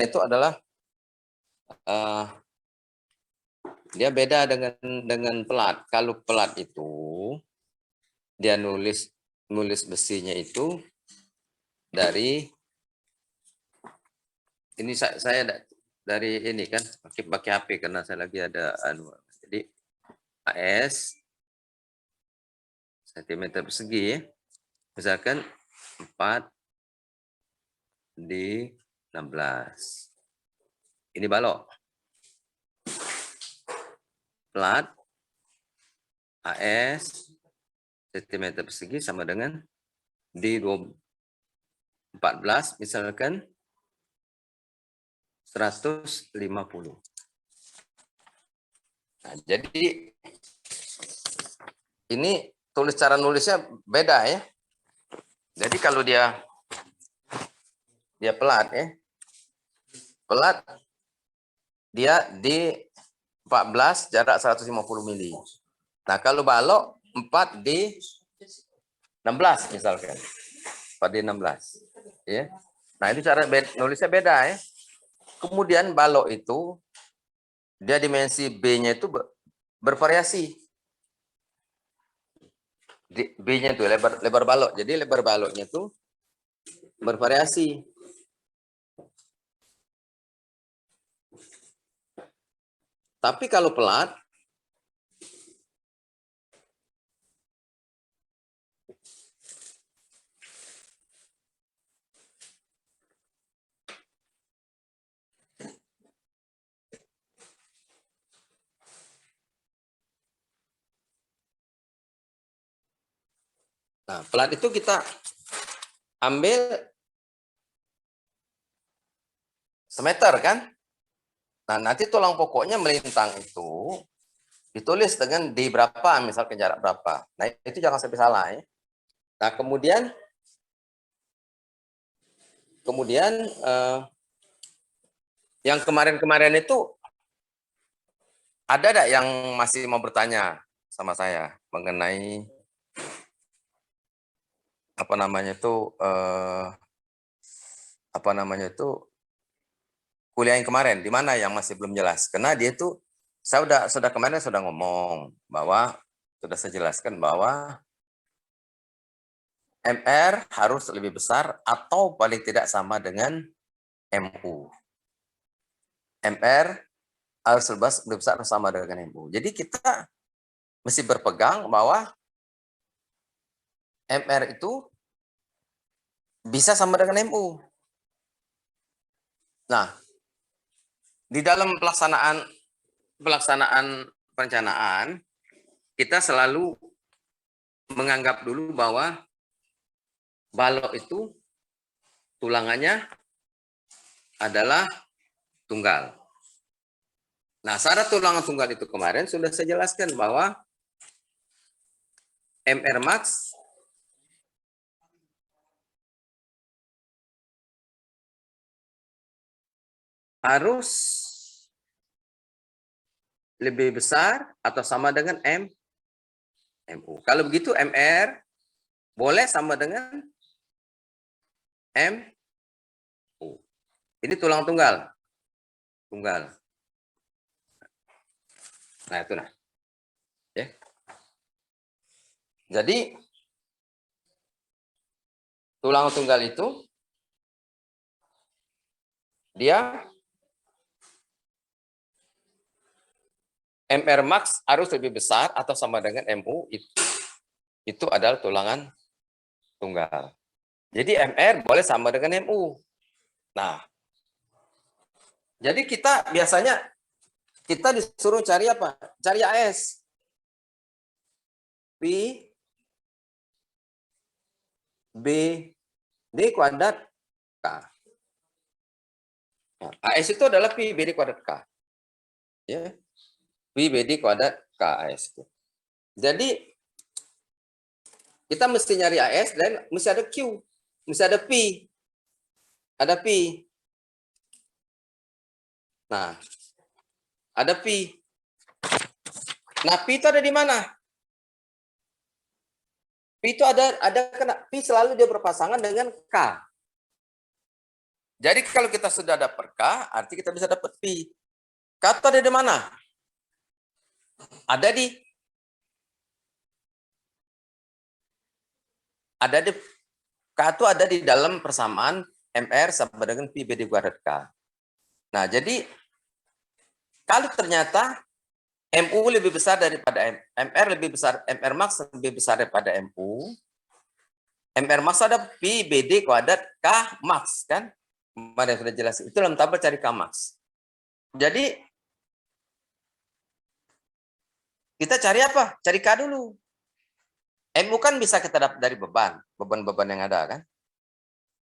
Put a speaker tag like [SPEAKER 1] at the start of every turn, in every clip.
[SPEAKER 1] itu adalah dia beda dengan pelat. Kalau pelat itu dia nulis besinya itu dari ini saya dari ini kan pakai HP karena saya lagi ada jadi AS cm persegi ya. Misalkan 4 di 16. Ini balok. Plat AS cm persegi sama dengan di 14 misalkan 150. Nah, jadi ini cara nulisnya beda ya. Jadi kalau dia pelat ya. Pelat dia di 14 jarak 150 mili. Nah, kalau balok 4 di 16 misalkan. 4 di 16. Ya. Nah, itu cara nulisnya beda ya. Kemudian balok itu dia dimensi B-nya itu bervariasi. B-nya itu lebar balok. Jadi lebar baloknya itu bervariasi. Tapi kalau pelat pelat itu kita ambil semeter kan? Nah, nanti tulang pokoknya melintang itu ditulis dengan di berapa, misalkan jarak berapa. Nah, itu jangan sampai salah ya. Nah, kemudian yang kemarin-kemarin itu ada enggak yang masih mau bertanya sama saya mengenai kuliah yang kemarin, di mana yang masih belum jelas? Karena dia itu saya sudah kemarin sudah ngomong bahwa sudah saya jelaskan bahwa MR harus lebih besar atau paling tidak sama dengan MU. MR harus lebih besar atau sama dengan MU. Jadi kita mesti berpegang bahwa MR itu bisa sama dengan MU. Nah, di dalam pelaksanaan perencanaan, kita selalu menganggap dulu bahwa balok itu tulangannya adalah tunggal. Nah, syarat tulangan tunggal itu kemarin sudah saya jelaskan bahwa MR max harus lebih besar atau sama dengan MU. Kalau begitu MR boleh sama dengan MU. Ini tulang tunggal. Nah, itu nah. Ya. Jadi tulang tunggal itu dia MR max harus lebih besar atau sama dengan MU, itu adalah tulangan tunggal. Jadi MR boleh sama dengan MU. Nah, jadi kita biasanya disuruh cari apa? Cari AS. Pi B D kuadrat K. Nah, AS itu adalah Pi B D kuadrat K. Ya. Pi B D kuadrat K AS. Jadi kita mesti nyari AS dan mesti ada Q. Mesti ada Pi. Ada Pi. Nah, ada Pi. Nah, Pi itu ada di mana? Pi itu ada Pi selalu dia berpasangan dengan K. Jadi kalau kita sudah dapat K, arti kita bisa dapat P. K itu ada di mana? Ada di K itu ada di dalam persamaan MR sama dengan P BD kuadrat K. Nah, jadi kalau ternyata MU lebih besar daripada MR lebih besar, MR max lebih besar daripada MU. MR max ada P BD kuadrat K max kan? Kemarin sudah jelas. Itu dalam tabel cari K max. Jadi kita cari apa? Cari K dulu. MU kan bisa kita dapat dari beban-beban yang ada kan.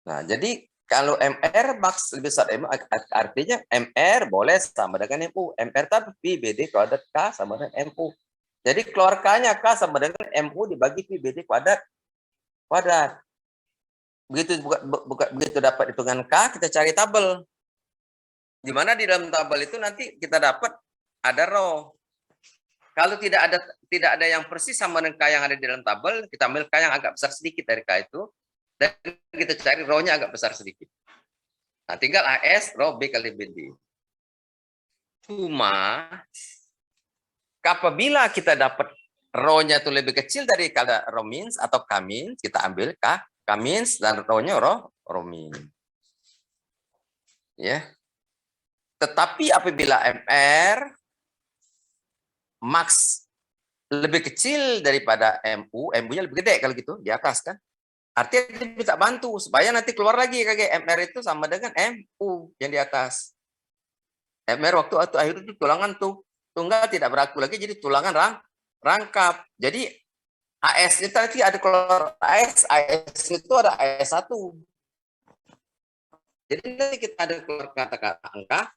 [SPEAKER 1] Nah, jadi kalau MR max lebih besar MU, artinya MR boleh sama dengan MU. MR tapi BD kuadrat K sama dengan MU. Jadi keluar K-nya K sama dengan MU dibagi Pi BD kuadrat. Begitu dapat hitungan K, kita cari tabel. Di mana di dalam tabel itu nanti kita dapat ada row. Kalau tidak ada yang persis sama dengan K yang ada di dalam tabel, kita ambil K yang agak besar sedikit dari K itu, dan kita cari row-nya agak besar sedikit. Nah, tinggal AS, row B kali BD. Cuma, apabila kita dapat row-nya itu lebih kecil dari row means atau K means, kita ambil K means dan row-nya row means. Ya. Tetapi apabila MR max lebih kecil daripada MU-nya lebih gede kalau gitu di atas kan. Artinya dia bisa bantu supaya nanti keluar lagi kayak MR itu sama dengan MU yang di atas. MR waktu akhir itu tulangan tunggal tidak berlaku lagi jadi tulangan rangkap. Jadi AS itu nanti ada keluar AS itu ada AS1. Jadi nanti kita ada keluar kata-kata angka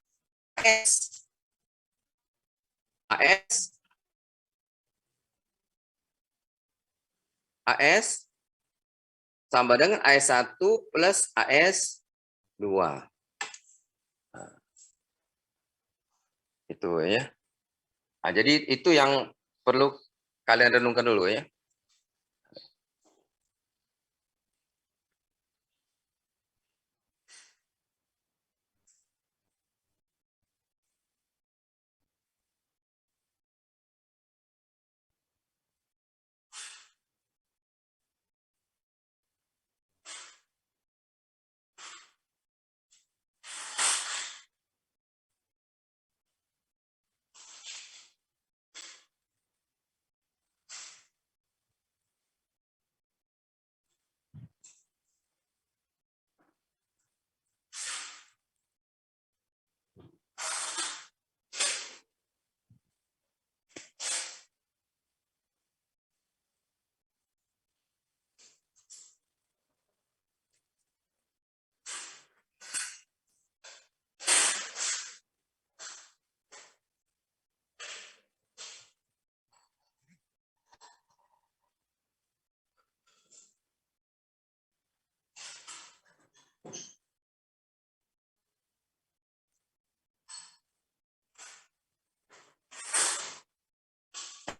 [SPEAKER 1] AS sama dengan AS1 plus AS2. Nah, itu ya. Nah, jadi itu yang perlu kalian renungkan dulu ya.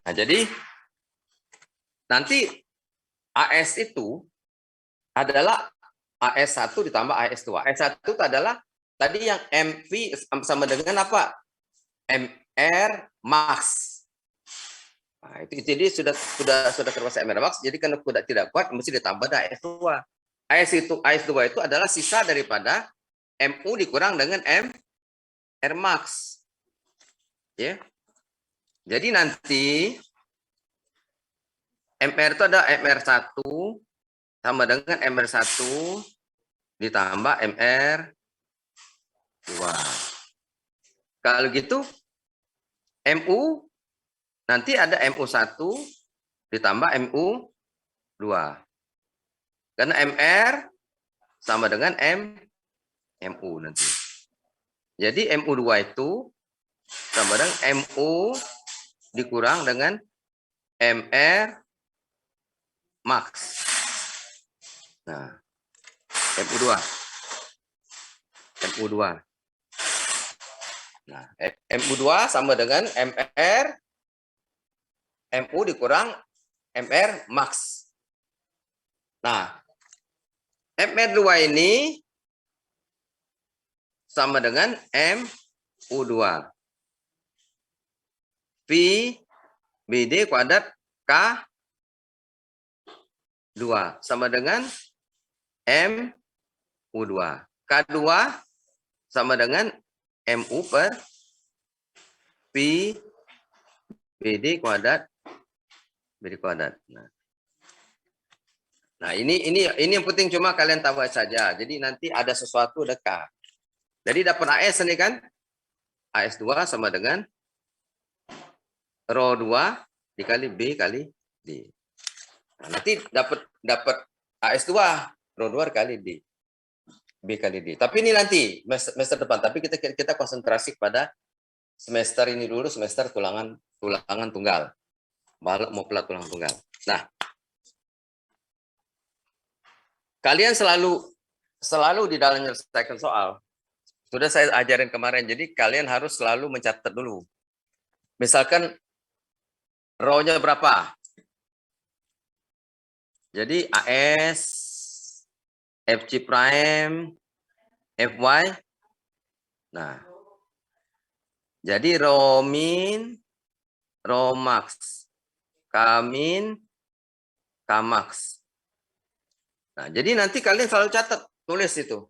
[SPEAKER 1] Nah, jadi nanti AS itu adalah AS1 ditambah AS2. AS1 itu adalah tadi yang MV sama dengan apa? MR max. Nah, itu jadi sudah termasuk MR max. Jadi kalau tidak kuat mesti ditambah AS2. AS2 itu adalah sisa daripada MU dikurang dengan MR max. Ya. Jadi nanti MR itu ada MR1 sama dengan MR1 ditambah MR2. Kalau gitu MU nanti ada MU1 ditambah MU2. Karena MR sama dengan MU nanti. Jadi MU2 itu sama dengan MU dikurang dengan MR max. Nah, MU2. Nah, MU2 sama dengan MU dikurang MR max. Nah, MR2 ini sama dengan MU2. V BD kuadrat K2 sama dengan MU2. K2 sama dengan MU per P BD kuadrat Nah, ini yang penting, cuma kalian tahu saja. Jadi nanti ada sesuatu ada K. Jadi dapat AS ini kan? AS2 sama dengan rho 2 dikali B kali D. Nah, nanti dapat AS2 rho 2 kali D. B kali D. Tapi ini nanti semester depan, tapi kita konsentrasi pada semester ini dulu, semester tulangan tunggal. Balok mau pelat tulangan tunggal. Nah, kalian selalu di dalam menyelesaikan soal. Sudah saya ajarin kemarin, jadi kalian harus selalu mencatat dulu. Misalkan rho-nya berapa? Jadi AS, FC prime, FY. Nah, jadi rho min, rho max, K min, K max. Nah, jadi nanti kalian selalu catat, tulis itu.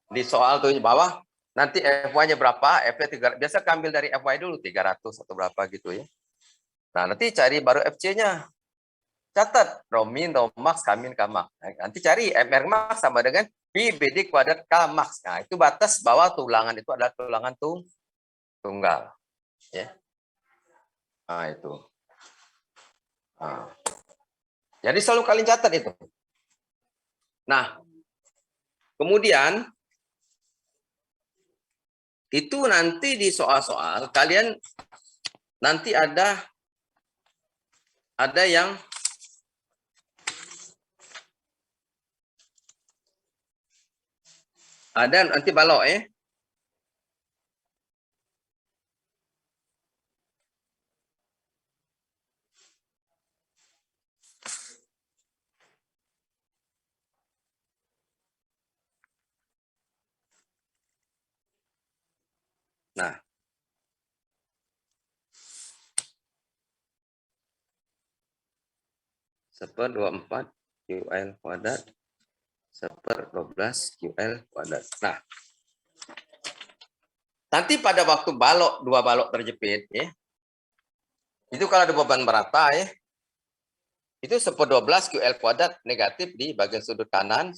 [SPEAKER 1] Di soal tuh di bawah, nanti FY-nya berapa, F-nya 300. Biasa ambil dari FY dulu, 300 atau berapa gitu ya. Nah, nanti cari baru FC-nya. Catat, rho min, rho max, K min, K max. Nah, nanti cari MR max sama dengan P BD kuadrat K max. Nah, itu batas bahwa tulangan itu adalah tulangan tunggal. Ya. Nah, itu. Nah. Jadi selalu kalian catat itu. Nah, kemudian itu nanti di soal-soal kalian nanti ada yang nanti balok ya. Nah, seper 24 QL kuadrat seper 12 QL kuadrat. Nah, nanti pada waktu balok, 2 balok terjepit ya, itu kalau ada beban merata ya, itu seper 12 QL kuadrat negatif di bagian sudut kanan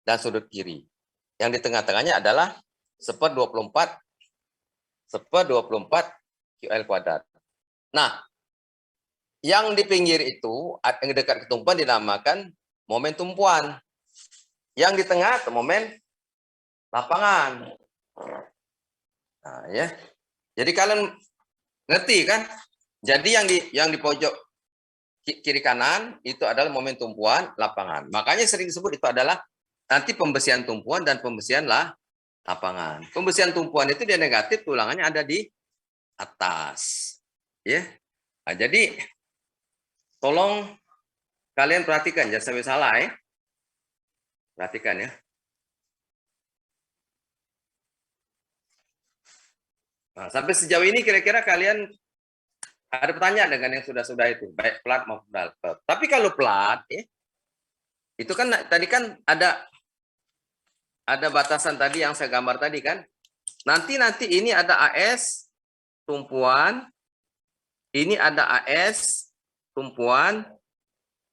[SPEAKER 1] dan sudut kiri. Yang di tengah-tengahnya adalah seper 24 QL kuadrat. Nah, yang di pinggir itu, yang dekat ke tumpuan dinamakan momen tumpuan. Yang di tengah momen lapangan. Nah, ya. Jadi kalian ngerti kan? Jadi yang di pojok kiri kanan itu adalah momen tumpuan lapangan. Makanya sering disebut itu adalah nanti pembesian tumpuan dan pembesian lapangan. Pembesian tumpuan itu dia negatif, tulangannya ada di atas. Ya. Nah, jadi tolong kalian perhatikan, jangan sampai salah ya. Perhatikan ya. Nah, sampai sejauh ini kira-kira kalian ada pertanyaan dengan yang sudah-sudah itu, baik plat maupun dalper. Tapi kalau plat, ya, itu kan tadi kan ada batasan tadi yang saya gambar tadi kan. Nanti ini ada AS tumpuan, ini ada AS tumpuan,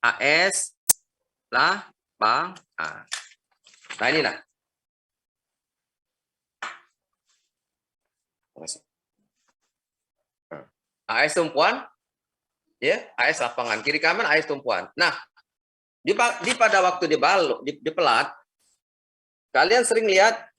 [SPEAKER 1] AS lapangan. Nah ini nah. AS tumpuan, ya, AS lapangan. Kiri kanan AS tumpuan. Nah, pada waktu dibalok, di pelat, kalian sering lihat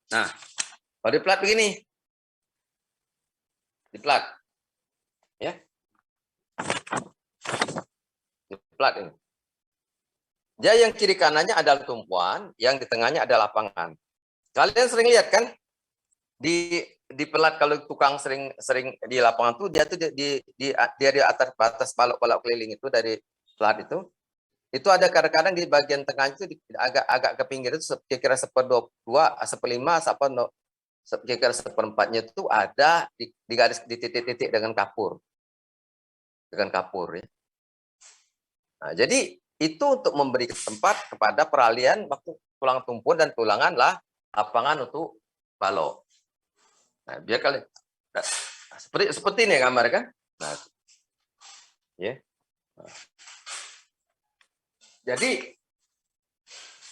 [SPEAKER 1] nah, Kalau di plat begini. Di plat. Ya. Di plat ini. Jadi yang kiri kanannya adalah tumpuan, yang di tengahnya ada lapangan. Kalian sering lihat kan? Di pelat kalau tukang sering di lapangan tuh dia tuh dia di atas batas balok-balok keliling itu dari pelat itu ada kadang-kadang di bagian tengah itu agak ke pinggir itu kira-kira 1/22, 1/5, kira-kira 1/4-nya itu ada di garis di titik-titik dengan kapur ya. Nah, jadi itu untuk memberi tempat kepada peralihan waktu tulang tumpuan dan tulangan lapangan untuk balok. Nah, biar kalian seperti ini gambar kan. Nah, ya. Nah. Jadi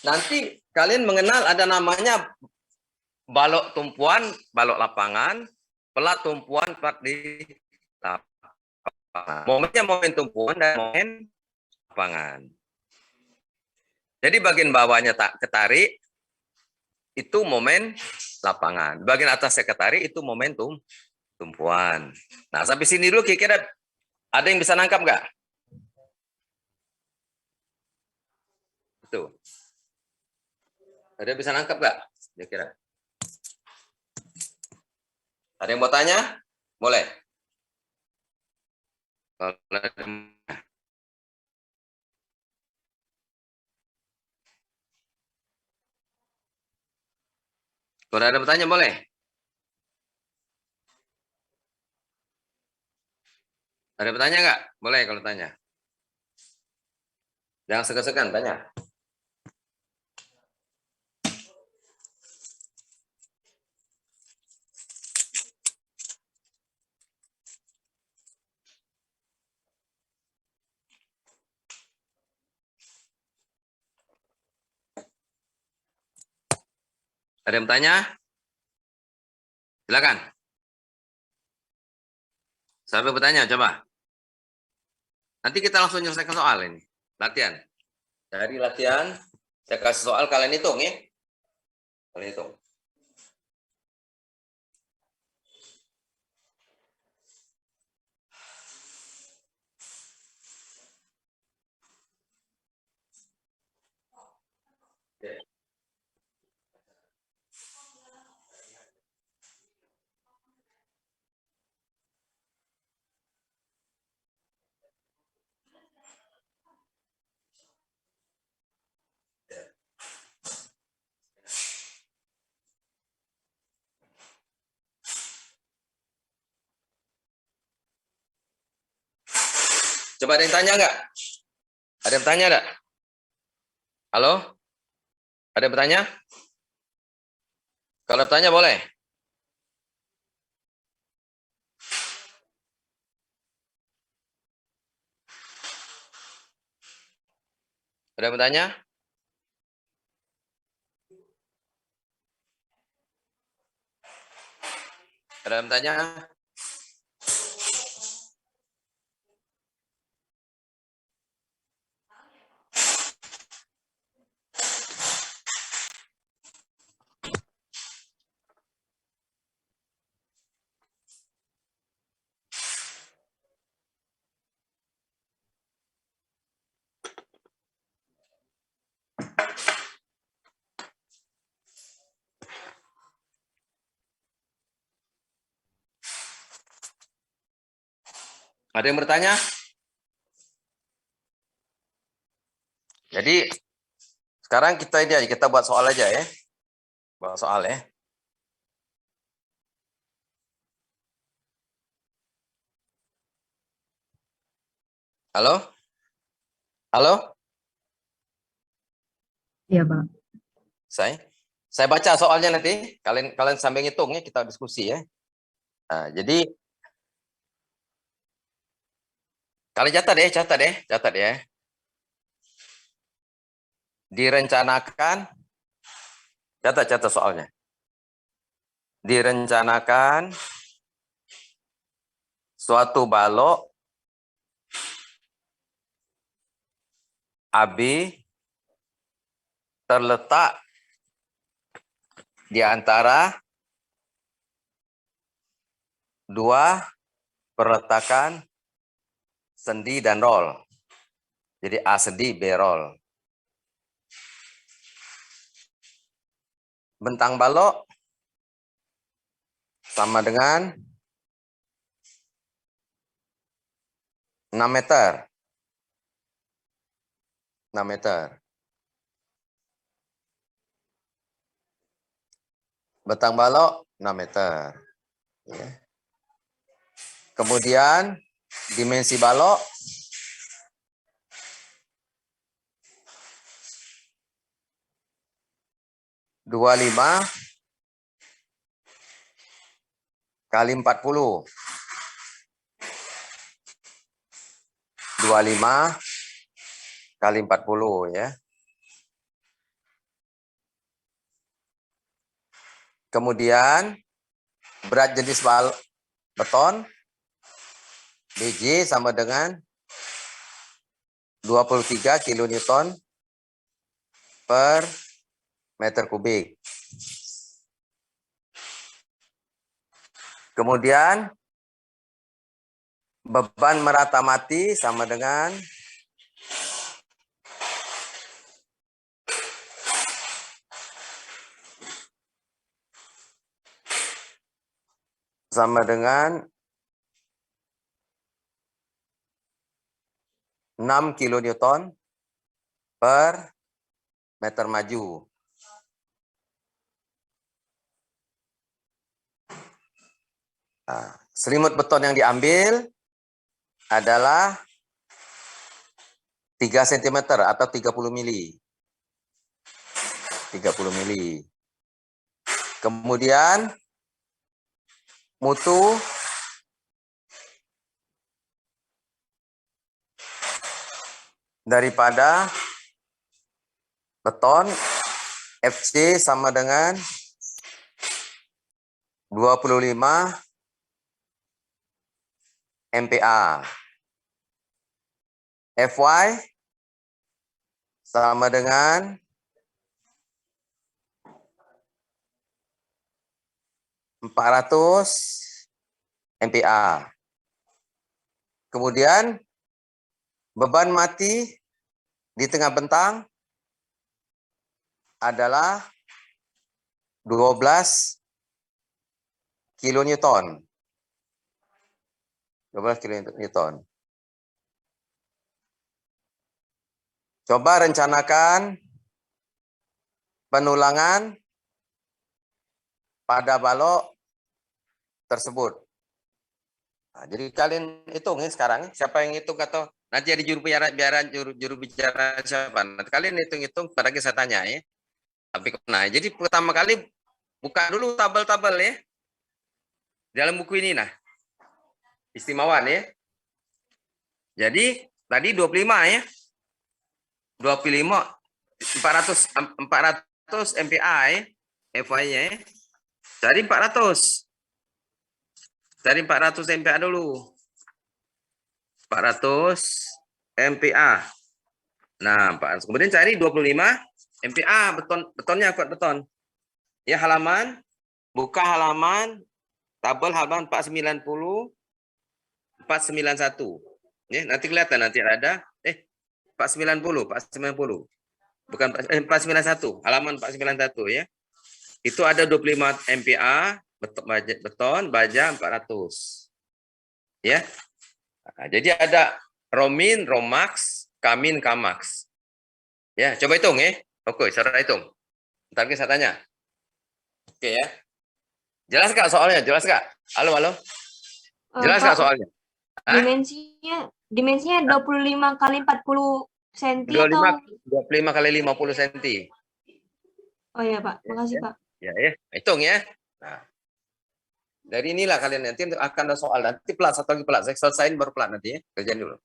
[SPEAKER 1] nanti kalian mengenal ada namanya balok tumpuan, balok lapangan, pelat tumpuan, pelat di lapangan. Momennya momen tumpuan dan momen lapangan. Jadi bagian bawahnya tak ketarik itu momen lapangan. Bagian atasnya ketarik itu momentum tumpuan. Nah, sampai sini dulu kira-kira ada yang bisa nangkap nggak? Itu. Ada yang bisa nangkap nggak? Kira-kira. Ada yang mau tanya? Boleh. Kalau ada bertanya boleh. Ada bertanya nggak? Boleh kalau tanya. Jangan segan-segan tanya. Ada yang bertanya? Silakan. Siapa yang bertanya? Coba. Nanti kita langsung menyelesaikan soal ini. Latihan. Dari latihan, saya kasih soal, kalian hitung ya. Kalian hitung. Coba ada yang tanya nggak? Ada yang bertanya nggak? Halo? Ada yang bertanya? Kalau bertanya boleh. Ada yang bertanya? Ada yang bertanya? Ada yang bertanya? Jadi sekarang kita buat soal aja ya. Buat soal ya. Halo? Halo?
[SPEAKER 2] Iya, Pak.
[SPEAKER 1] Saya baca soalnya nanti. Kalian sambil ngitung ya, kita diskusi ya. Nah, jadi kalian catat ya. Direncanakan, catat soalnya. Direncanakan suatu balok AB terletak di antara 2 perletakan sendi dan roll. Jadi A sendi, B roll. Bentang balok sama dengan 6 meter. 6 meter. Bentang balok 6 meter. Ya. Kemudian dimensi balok 25 kali 40. 25 kali 40 ya. Kemudian berat jenis beton BJ sama dengan 23 kilonewton per meter kubik. Kemudian beban merata mati sama dengan sama dengan 6 kilonewton per meter maju. Nah, selimut beton yang diambil adalah 3 cm atau 30 mili. 30 mili. Kemudian mutu daripada beton FC sama dengan 25 MPa. FY sama dengan 400 MPa. Kemudian beban mati di tengah bentang adalah 12 kilonewton. 12 kilonewton. Coba rencanakan penulangan pada balok tersebut. Nah, jadi kalian hitung ya sekarang, siapa yang hitung atau nanti ada juru bicara siapa? Nanti kalian hitung-hitung, pada saya tanya ya. Tapi nah, jadi pertama kali buka dulu tabel-tabel ya. Dalam buku ini nah. Istimawan ya. Jadi tadi 25 ya. 25 400 MPa ya. FY-nya ya. Cari 400. Cari 400 MPa dulu. 400 MPa. Nah, kemudian cari 25 MPa betonnya kuat beton. Ya halaman, buka halaman tabel halaman 490 491. Ya, nanti kelihatan nanti ada 490 bukan 491, halaman 491 ya. Itu ada 25 MPa beton baja 400. Ya. Nah, jadi ada Romin, Romax, Kamin, Kamax. Ya, coba hitung ya. Oke, saudara hitung. Ntar saya tanya. Oke ya. Jelas nggak soalnya? Jelas nggak? Halo, halo. Jelas nggak soalnya?
[SPEAKER 2] Dimensinya 25 kali 40 cm
[SPEAKER 1] 25 kali 50 cm.
[SPEAKER 2] Oh iya Pak, makasih Pak.
[SPEAKER 1] Ya, hitung ya. Nah, dari inilah kalian nanti akan ada soal nanti pelat satu lagi pelat. Saya selesaiin baru pelat nanti ya. Kerjain dulu.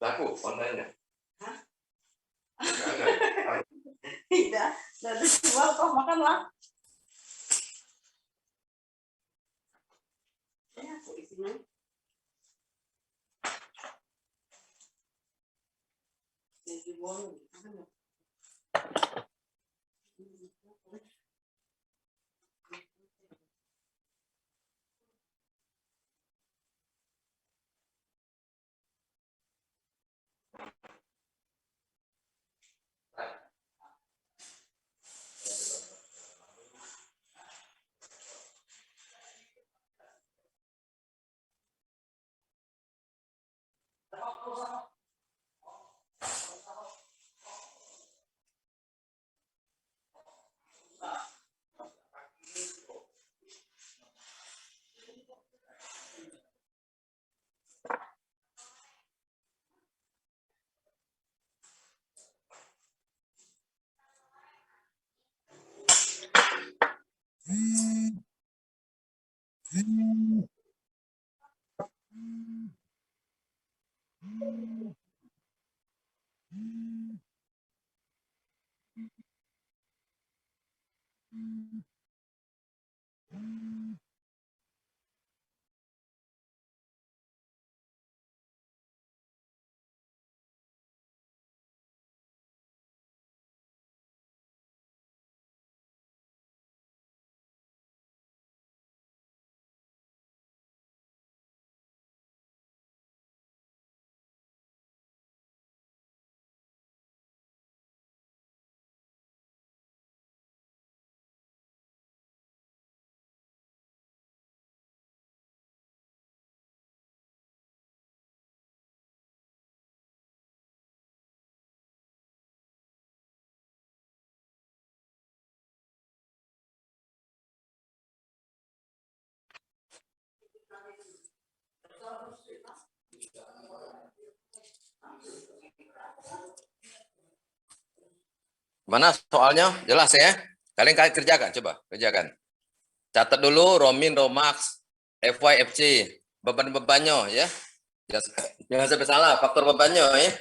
[SPEAKER 1] Laku online-nya.
[SPEAKER 3] Hah?
[SPEAKER 1] Enggak.
[SPEAKER 3] Tidak, dari jual kok makanlah. Ya, aku isinya. Jadi boleh, makan ya.
[SPEAKER 1] Mana soalnya? Jelas ya? Kalian kerjakan, coba kerjakan. Catat dulu Romin, Romax, FYFC, beban-bebannya ya. Jangan sampai salah faktor bebannya ya.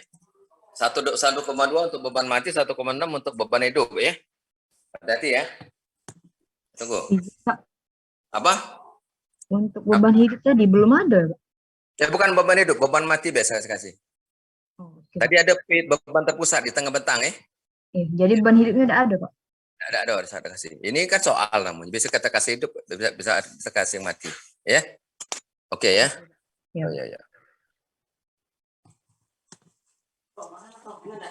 [SPEAKER 1] 1,2 untuk beban mati, 1,6 untuk beban hidup ya. Hati-hati ya. Tunggu.
[SPEAKER 2] Pak,
[SPEAKER 1] Apa?
[SPEAKER 2] untuk beban hidup tadi belum ada, Pak.
[SPEAKER 1] Ya bukan beban hidup, beban mati biasa saya kasih.
[SPEAKER 2] Oh, oke, Pak.
[SPEAKER 1] Tadi ada beban terpusat di tengah bentang ya.
[SPEAKER 2] Jadi beban hidupnya tidak ada, Pak.
[SPEAKER 1] Ada saya kasih. Ini kan soal namanya. Bisa kita kasih hidup, bisa kasih mati. Ya. Oke ya.
[SPEAKER 2] Ya.
[SPEAKER 1] Oh, ya.
[SPEAKER 3] Kok makan atau gimana?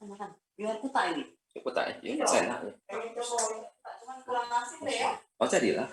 [SPEAKER 3] Makan. Biar aku tak ini.
[SPEAKER 1] Aku tak, ini saya enak.
[SPEAKER 3] Cuman kurang nasi deh ya.
[SPEAKER 1] Oh jadilah.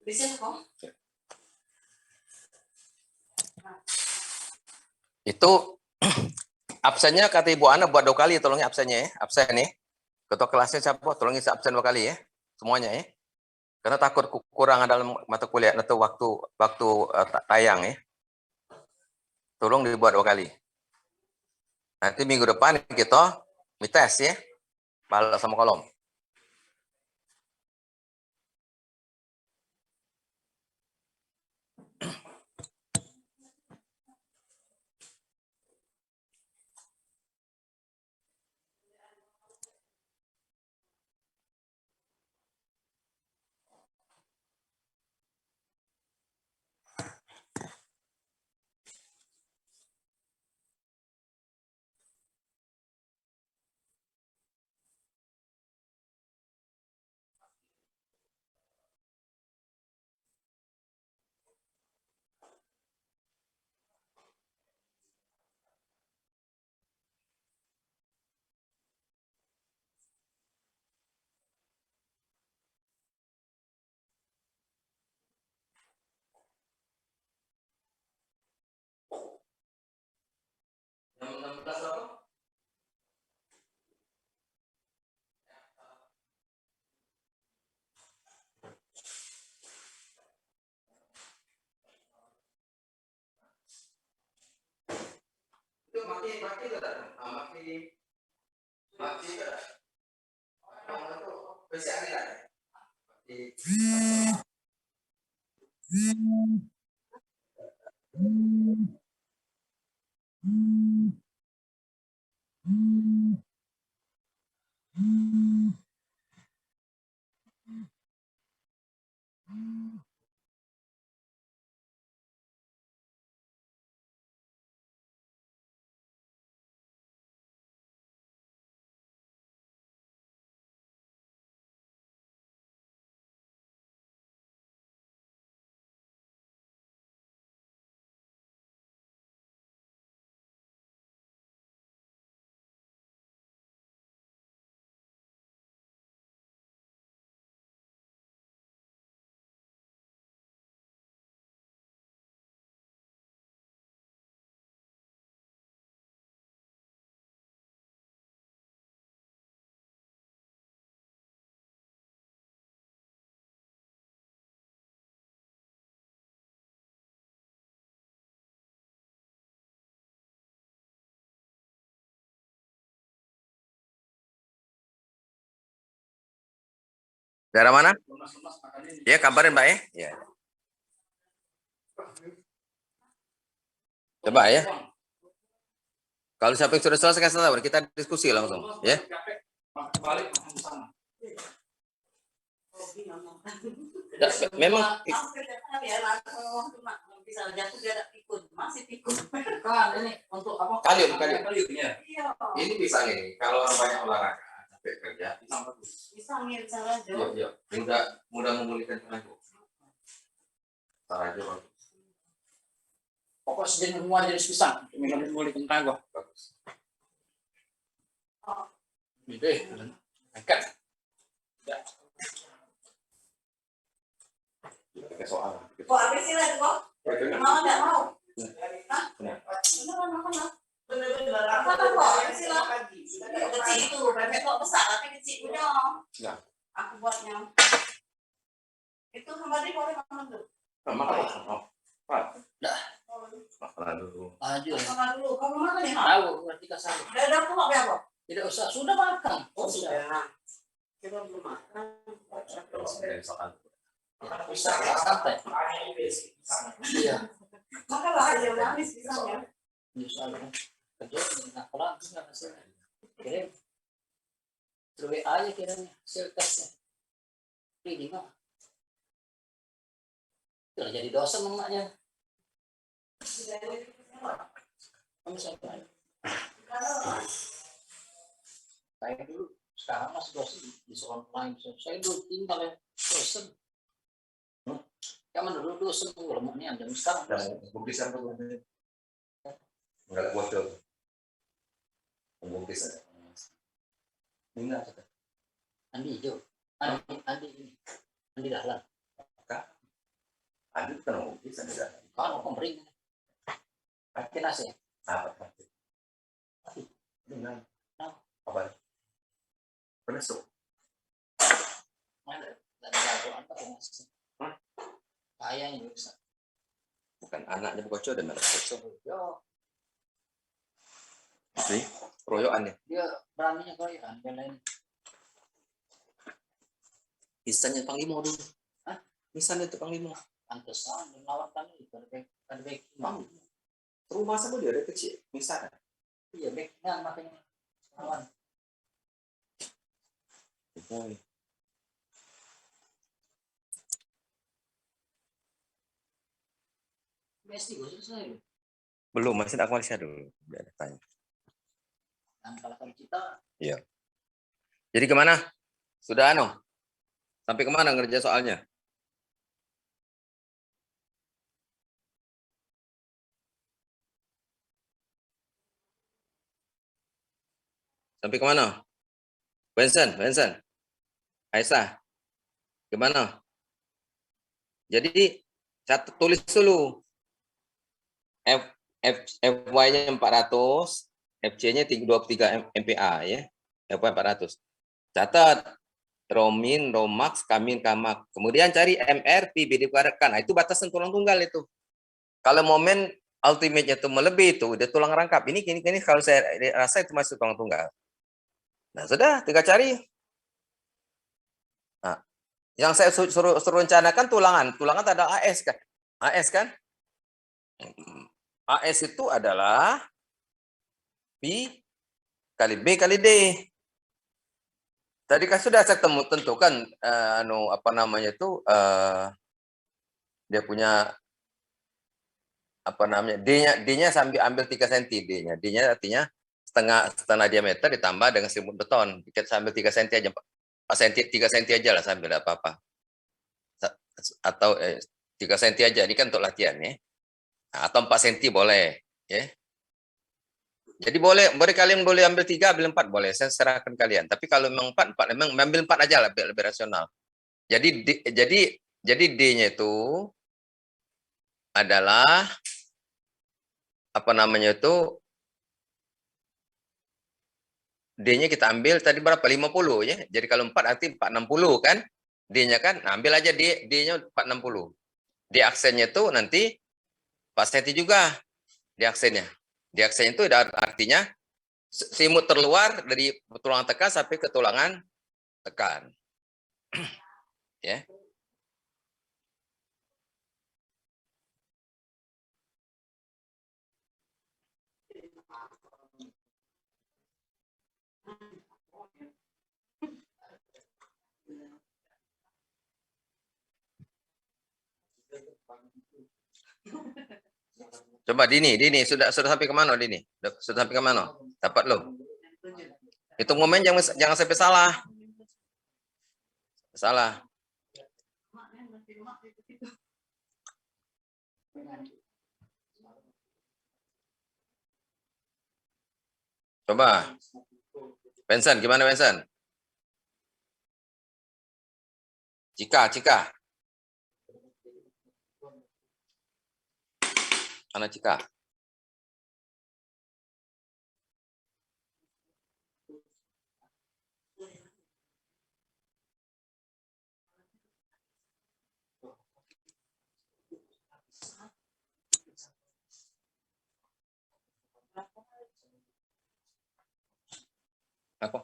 [SPEAKER 3] Bisa kok.
[SPEAKER 1] Itu absennya kata Ibu Ana buat 2 kali, tolong ya absennya ya. Absen nih. Ketua kelasnya siapa? Tolong isi absen 2 kali ya. Semuanya ya. Karena takut kekurangan dalam mata kuliah atau waktu tayang ya. Tolong dibuat 2 kali. Nanti minggu depan kita mites ya. Balok sama kolom. Yang 16 apa? Itu mati tidak? Mati tidak? Yang itu bisa tidak? Daerah mana? Ya, kabarin Mbak ya. Ya. Coba ya. Kalau siapa yang sudah selesai kasih tahu, kita diskusi langsung, ya. Ya, memang
[SPEAKER 3] bisa jatuh dia ada pikun, masih pikun.
[SPEAKER 4] Kan ini untuk apa?
[SPEAKER 1] Kalium.
[SPEAKER 4] Ya.
[SPEAKER 3] Iya.
[SPEAKER 1] Ini bisa nih, kalau orang banyak olahraga, capek kerja,
[SPEAKER 3] Bisa nih, bisa aja.
[SPEAKER 1] Iya. Mudah memulihkan tenaga. Aja bagus.
[SPEAKER 4] Pokoknya sejenis semua jenis pisang, minum mulai tenaga.
[SPEAKER 1] Bagus.
[SPEAKER 4] Gitu, angkat.
[SPEAKER 1] Pakai soal.
[SPEAKER 3] Kok habis sih lah kok? Mau nggak mau? Hah? Bener-bener. Apa kok? Habis sih lah. Kecil itu, bebek kok besar tapi kecil punya.
[SPEAKER 1] Ya.
[SPEAKER 3] Aku buatnya. Itu kembali boleh makan dulu.
[SPEAKER 1] Makan dulu.
[SPEAKER 4] Aja.
[SPEAKER 3] Makan dulu. Kamu makan ya?
[SPEAKER 4] Tahu berarti kasar.
[SPEAKER 3] Udah aku mau apa?
[SPEAKER 4] Tidak usah, sudah makan.
[SPEAKER 3] Oh sudah. Kita belum makan.
[SPEAKER 4] Bisa santai. Iya.
[SPEAKER 3] Makanlah aja udah habis pisangnya.
[SPEAKER 4] Bisa kan. Kerja nggak pelan nggak hasil. Kirim. Terus WA aja kirimnya hasil tesnya. Ini mah. Sudah jadi dosen emaknya. Kamu sampai. Saya dulu sekarang masih dosen di sekolah lain. Saya dulu tinggal ya dosen. Kamu dulu dosen lemahnya dan sekarang.
[SPEAKER 1] Bungkisan tuh. Enggak bocor. Bungkisan. Enggak.
[SPEAKER 4] Andi hijau. Andi ini. Andi dahlan.
[SPEAKER 1] Andi bukan bungkisan ya.
[SPEAKER 4] Kalau pembering. Pakai nasi.
[SPEAKER 1] Apa? Dengan apa? Penusuk.
[SPEAKER 4] Mana? Dan jagoan apa pengasih? Kayaknya bisa.
[SPEAKER 1] Bukan anaknya Bokoco dan anak Bokoco.
[SPEAKER 4] Yo,
[SPEAKER 1] Sih, royokan ya.
[SPEAKER 4] dia beraninya koyokan belain.
[SPEAKER 1] Nisannya Panglima dulu.
[SPEAKER 4] Hah?
[SPEAKER 1] Nisan itu Panglima.
[SPEAKER 4] Pantesan melawan kami kan baik
[SPEAKER 1] Bang, rumah sama dia ada kecil. Nisan.
[SPEAKER 4] iya baiknya makanya lawan. Messi gue selesai.
[SPEAKER 1] Belum, masih tak Malaysia dulu. Biar tanya.
[SPEAKER 4] Dan kalahkan kita
[SPEAKER 1] Jadi kemana? Sudah anu? Sampai kemana ngerja soalnya? Sampai kemana? Vincent, Aisyah, gimana? Jadi tulis dulu. FY-nya 400, FC-nya 23 MPa ya. FY 400. Catat Romin, Romax, Kamin, Kamak. Kemudian cari MR, PB dikuadratkan. Nah, itu batasan tulang tunggal itu. Kalau momen ultimate-nya itu melebihi itu udah tulang rangkap. Ini kalau saya rasa itu masuk tulang tunggal. Nah, sudah tinggal cari. Nah, yang saya suruh rencanakan tulangan. Tulangan ada AS kan? AS kan? AS itu adalah B kali B kali D. Tadi kan sudah saya tentukan apa namanya itu dia punya apa namanya D-nya sambil ambil 3 cm D-nya. D-nya artinya setengah diameter ditambah dengan selimut beton. Kita sambil 3 cm aja, 4 cm 3 cm aja lah sambil apa-apa. Atau 3 cm aja ini kan untuk latihan ya. Nah, atau 4 cm boleh ya. Jadi boleh kalian boleh ambil 3, ambil 4 boleh. Saya serahkan kalian. Tapi kalau memang 4 memang ambil 4 aja lah lebih rasional. Jadi D-nya itu adalah apa namanya itu D-nya kita ambil tadi berapa? 50 ya. Jadi kalau 4 arti 460 kan? D-nya kan, nah, ambil aja D-nya 460. D aksennya itu nanti 4 cm juga di aksennya. Di aksen itu artinya selimut terluar dari tulangan tekan sampai ke tulangan tekan. Ya. Coba Dini sudah sampai ke mana Dini? Sudah sampai ke mana? Dapat lo? Itu momen jangan sampai salah. Salah. Coba. Vincent, gimana Vincent? Cika. Mana Cika? Apa?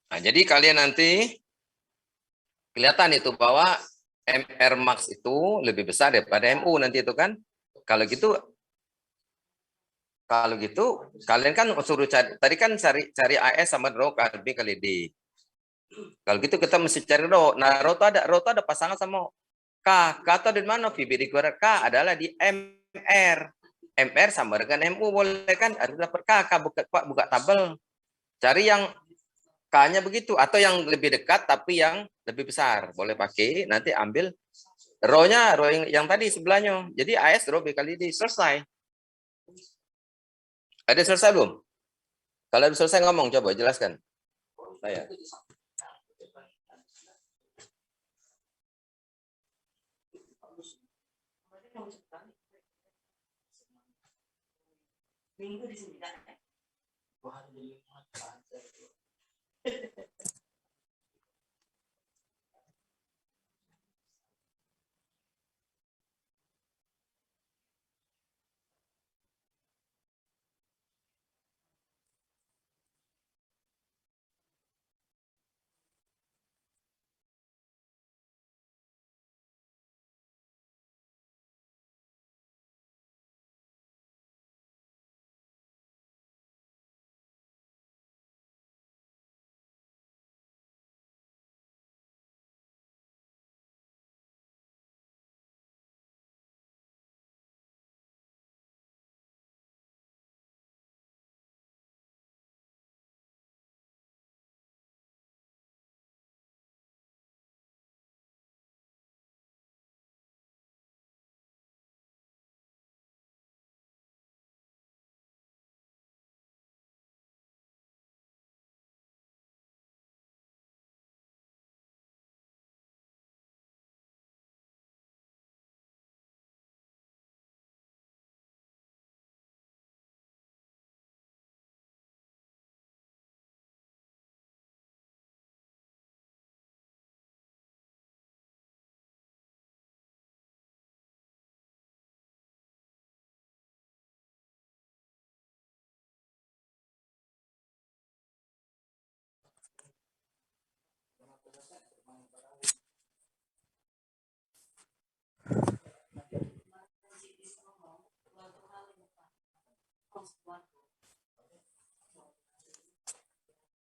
[SPEAKER 1] Nah, jadi kalian nanti kelihatan itu bahwa MR Max itu lebih besar daripada MU nanti itu kan. Kalau gitu kalian kan suruh cari, tadi kan cari AS sama rho kali B kali D. Kalau gitu kita mesti cari rho. Nah, rho itu ada pasangan sama K. K itu ada di mana? VB dikuadrat K adalah di MR. MR sama dengan MU boleh kan? Ada dapat K buka tabel. Cari yang K-nya begitu atau yang lebih dekat tapi yang lebih besar. Boleh pakai, nanti ambil rho-nya, rho yang tadi sebelahnya. Jadi AS rho B kali D selesai. Ada selesai belum? Kalau udah selesai ngomong, coba jelaskan. Saya.
[SPEAKER 3] Minggu di sini kan?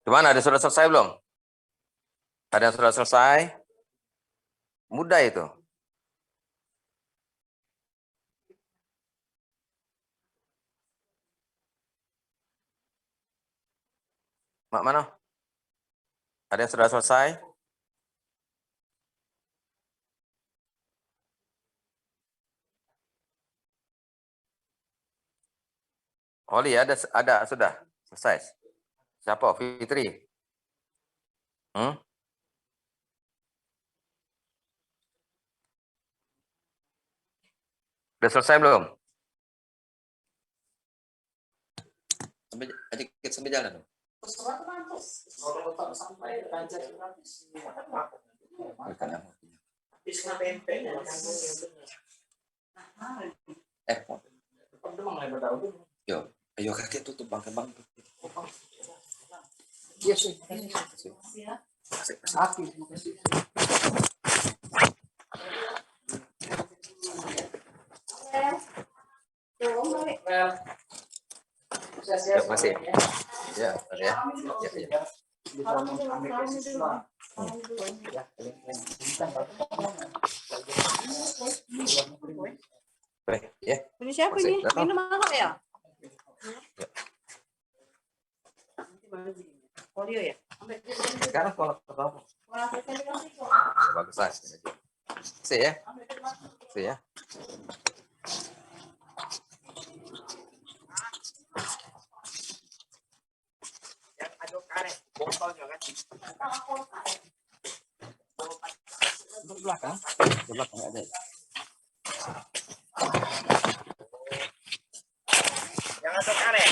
[SPEAKER 1] Gimana? Ada sudah selesai belum? Ada yang sudah selesai? Mudah itu. Mak mana? Ada yang sudah selesai? Oli ada sudah selesai. Siapa? Fitri. Udah selesai belum? Sampai jalan. Yo, ayo kakek tutup bang.
[SPEAKER 4] Yes, sakit.
[SPEAKER 1] Terima kasih. Ya, ya. Ya.
[SPEAKER 3] Ini siapa ini? Minum apa ya? Polio ya?
[SPEAKER 1] Sekarang kalau apa? Bagus lah. See ya. See ya.
[SPEAKER 5] Ada karet, botolnya kan?
[SPEAKER 1] Belakang ada.
[SPEAKER 5] Yang ada karet.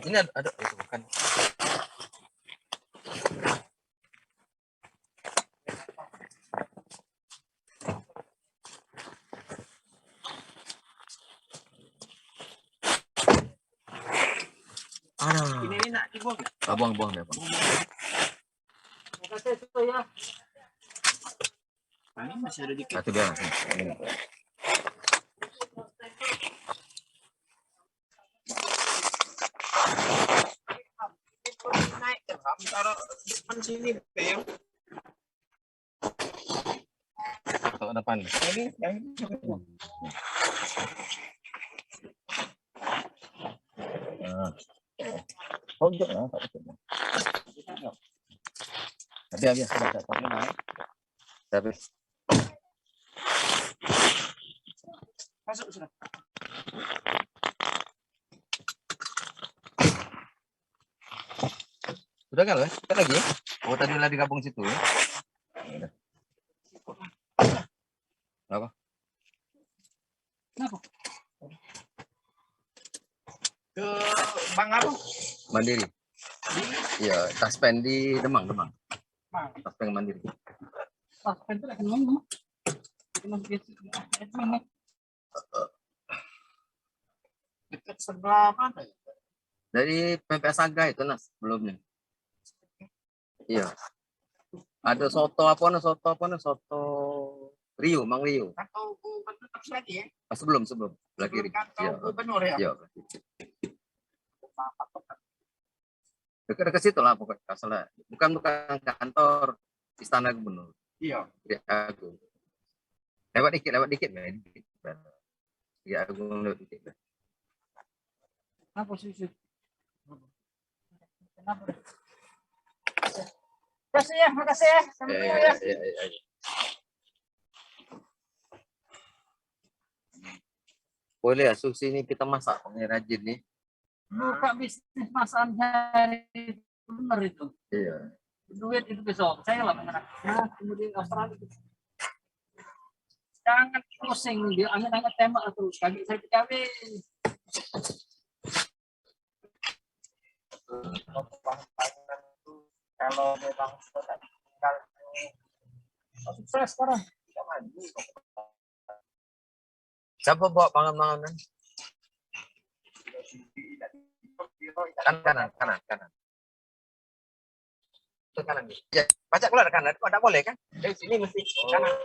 [SPEAKER 1] Ini ada itu bukan.
[SPEAKER 5] Ini nak dibuang.
[SPEAKER 1] Buang ya, Bang.
[SPEAKER 5] Ini masih ada dikit.
[SPEAKER 1] Satu dia.
[SPEAKER 5] Naik ke kamu taruh depan sini, Bang.
[SPEAKER 1] Kalau depan.
[SPEAKER 5] Ini yang
[SPEAKER 1] Pojok lah, tak betul. Habis sudah pakai naik. Habis.
[SPEAKER 5] masuk sudah.
[SPEAKER 1] Sudah kan, kan lagi? Oh, tadi lah digabung situ ya. Apa?
[SPEAKER 4] Kenapa?
[SPEAKER 5] Ke Bang Aru.
[SPEAKER 1] Mandiri. Iya, taspen di Demang.
[SPEAKER 4] Nah,
[SPEAKER 1] Taspen Mandiri.
[SPEAKER 4] itu akan ngomong.
[SPEAKER 5] Dekat sebelah mana ya?
[SPEAKER 1] Dari PPS Saga itu Nas, sebelumnya. Iya. Ada soto soto Rio, Mang Rio.
[SPEAKER 5] Atau gubernur lagi ya?
[SPEAKER 1] Sebelum belah kiri.
[SPEAKER 5] Kantor
[SPEAKER 1] Iya.
[SPEAKER 5] gubernur ya?
[SPEAKER 1] Iya. Dekat situ lah pokoknya. Salah. Bukan kantor Istana Gubernur.
[SPEAKER 5] Iya.
[SPEAKER 1] Di Agung. Lewat dikit. Di Agung lewat dikit.
[SPEAKER 4] Kenapa sih? Kenapa? Makasih ya. Sampai jumpa ya.
[SPEAKER 1] Iya. Boleh ya, sushi ini kita masak, pengen rajin nih.
[SPEAKER 4] Buka bisnis masakan hari benar itu.
[SPEAKER 1] Iya.
[SPEAKER 4] Duit itu besok. Saya lah mengenai. Nah, kemudian Australia. Jangan pusing dia angkat tembak terus. Kaki saya kawin.
[SPEAKER 5] Kalau memang sudah tinggal
[SPEAKER 4] Sukses sekarang.
[SPEAKER 5] tidak maju.
[SPEAKER 1] Siapa bawa pangan-panganan? Kanan. Itu kanan. Ya, baca keluar kanan. Tidak boleh kan? Dari sini mesti kanan.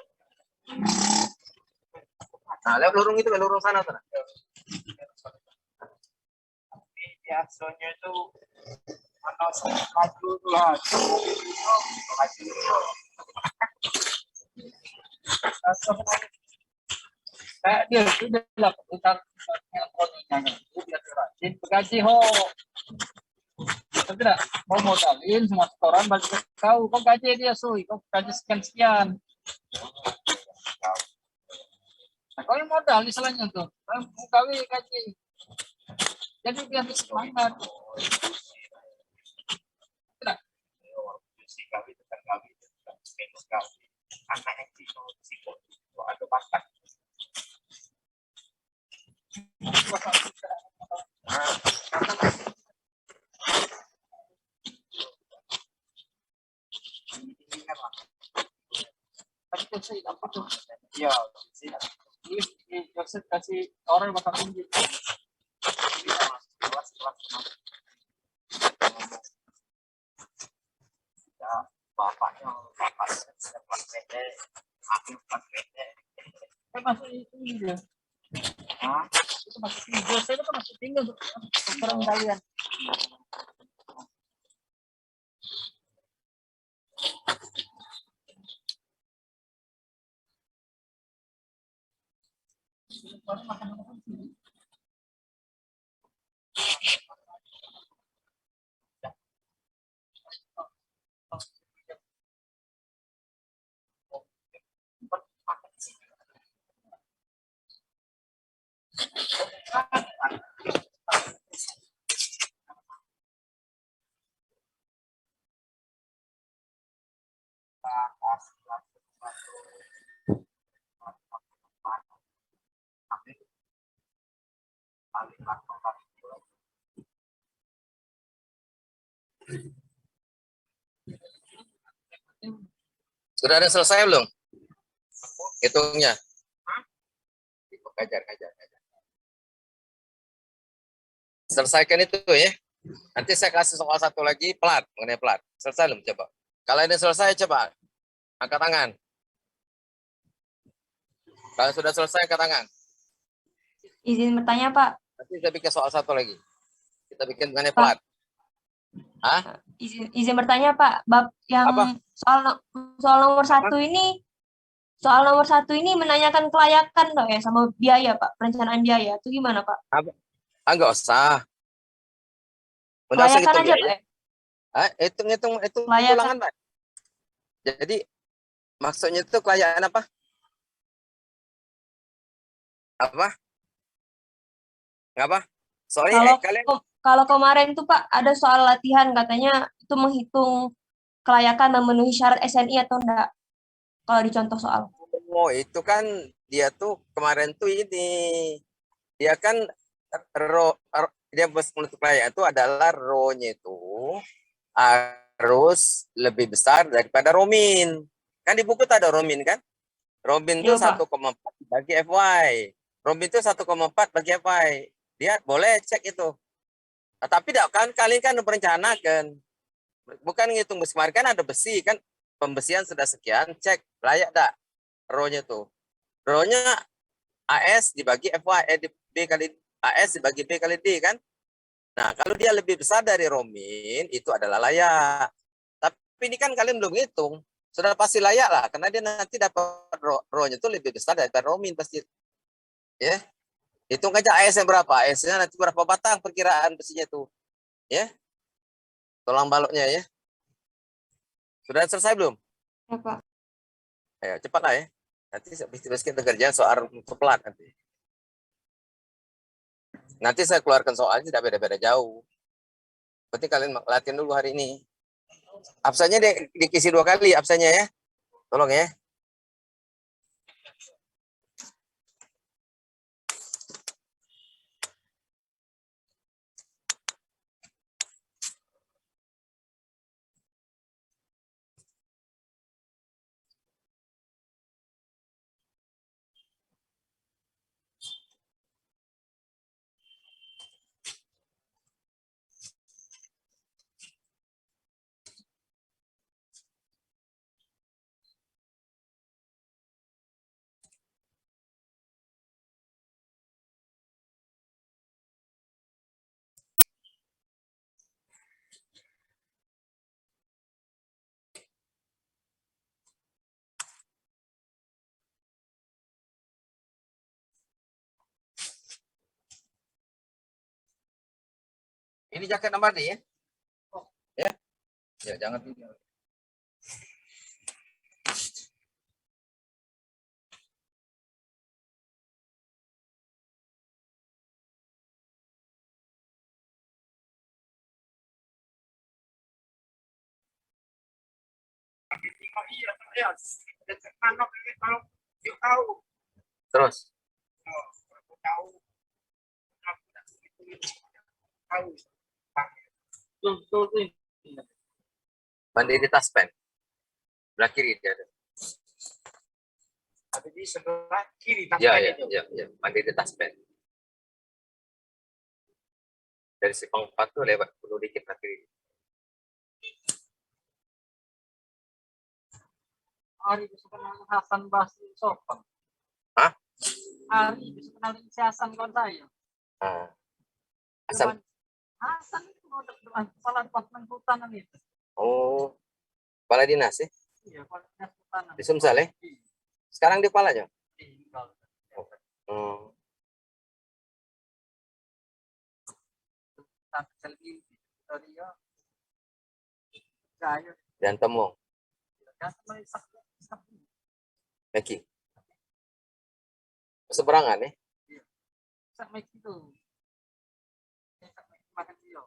[SPEAKER 1] Nah, lewat lorong itu, lorong sana tuh.
[SPEAKER 5] Tapi biasanya itu mana maju tuh maju.
[SPEAKER 4] Kayak dia sudah lakukan elektroniknya. Dia rajin begaji ho. Tidak mau modalin semua setoran balik ke kau gaji dia suy kau gaji sekian. Nah, kalau modal istilahnya tuh, mau kawin gaji. Jadi dia bisa semangat. Tidak.
[SPEAKER 5] Anak yang itu ada bakat.
[SPEAKER 4] Tapi saya dapat tuh.
[SPEAKER 5] Iya,
[SPEAKER 4] Ini Joseph kasih orang bakal tinggi.
[SPEAKER 5] ya bapaknya bapak sekelas pendek, aku kelas pendek.
[SPEAKER 4] Saya masuk itu dia.
[SPEAKER 5] Hah?
[SPEAKER 4] Itu masuk tinggal. Saya itu masuk tinggal sekarang kalian.
[SPEAKER 1] Sudah ada selesai belum? Hitungnya. Kajar. Selesaikan itu ya. Nanti saya kasih soal satu lagi plat, mengenai plat. Selesai belum coba? Kalau ini selesai coba angkat tangan. Kalau sudah selesai angkat tangan.
[SPEAKER 2] Izin bertanya, Pak.
[SPEAKER 1] Nanti kita bikin soal satu lagi. Kita bikin mengenai plat. Hah?
[SPEAKER 2] Izin bertanya, Pak. Bab yang
[SPEAKER 1] Apa?
[SPEAKER 2] soal nomor satu ini, menanyakan kelayakan toh ya sama biaya, Pak. Perencanaan biaya. Itu gimana, Pak?
[SPEAKER 1] Enggak usah. Enggak usah
[SPEAKER 2] Kelayakan
[SPEAKER 1] hitung
[SPEAKER 2] aja,
[SPEAKER 1] biaya.
[SPEAKER 2] Pak.
[SPEAKER 1] Hitung
[SPEAKER 2] Kelayakan.
[SPEAKER 1] ulangan, Pak. Jadi maksudnya itu kelayakan apa? Apa? Sorry, kalian
[SPEAKER 2] Kalau kemarin tuh Pak ada soal latihan katanya
[SPEAKER 3] itu menghitung kelayakan memenuhi syarat SNI atau enggak kalau di contoh soal.
[SPEAKER 1] Oh, itu kan dia tuh kemarin tuh ini dia kan dia menutup layak itu adalah ro-nya itu harus lebih besar daripada Romin. Kan di buku tuh ada Romin kan? Romin itu
[SPEAKER 3] Iya, Pak.
[SPEAKER 1] 1,4 bagi FY. Romin itu 1,4 bagi FY. Dia boleh cek itu. Nah, tapi tidak kan kalian kan merencanakan. Bukan ngitung besi. Kemarin kan ada besi kan. Pembesian sudah sekian, cek layak tak ro-nya tuh. Ro-nya AS dibagi FY, di B kali AS dibagi B kali D kan. Nah, kalau dia lebih besar dari Romin, itu adalah layak. Tapi ini kan kalian belum hitung. Sudah pasti layak lah, karena dia nanti dapat ro-nya itu lebih besar daripada Romin pasti. Ya, hitung aja AS-nya berapa. AS-nya nanti berapa batang perkiraan besinya itu. Ya, tulang baloknya ya. Sudah selesai belum?
[SPEAKER 3] Ya, Pak.
[SPEAKER 1] Ayo, cepat lah ya. Nanti habis kita kerja soal pelat nanti. Nanti saya keluarkan soalnya tidak beda-beda jauh. Berarti kalian latihan dulu hari ini. Absennya dikisi 2 kali absennya ya. Tolong ya. Ini jaket nomor D ya. Ya. Ya, jangan video.
[SPEAKER 5] Iya, iya. Kalau dia tahu,
[SPEAKER 1] Terus.
[SPEAKER 5] tahu, tahu.
[SPEAKER 4] Tuh.
[SPEAKER 1] Mandiri taspen. Belah kiri dia ada.
[SPEAKER 5] Ada di sebelah kiri.
[SPEAKER 1] Ya, ya. Mandiri taspen. Dari Simpang 4 tuh lewat dulu dikit belah kiri.
[SPEAKER 4] Hari bisa kenal Hasan Basri Sopan.
[SPEAKER 1] Hah?
[SPEAKER 4] Hari bisa kenal si Hasan kawan saya.
[SPEAKER 1] Ah. Asal.
[SPEAKER 4] Hasan itu mau kepala departemen kehutanan itu.
[SPEAKER 1] Oh. Kepala dinas ya?
[SPEAKER 4] Iya, kepala dinas kehutanan.
[SPEAKER 1] Di Sumsel ya? Sekarang di kepalanya?
[SPEAKER 4] Tinggal.
[SPEAKER 1] Hmm.
[SPEAKER 4] Tapi selfie dari dia. Saya.
[SPEAKER 1] Dan temu.
[SPEAKER 4] Ya, sama
[SPEAKER 1] Meki. Seberangan ya?
[SPEAKER 4] sama itu. Makan dia.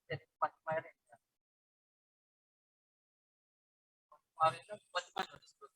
[SPEAKER 4] Jadi tempat kemarin. Kemarin itu tempat disebut.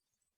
[SPEAKER 1] Terus.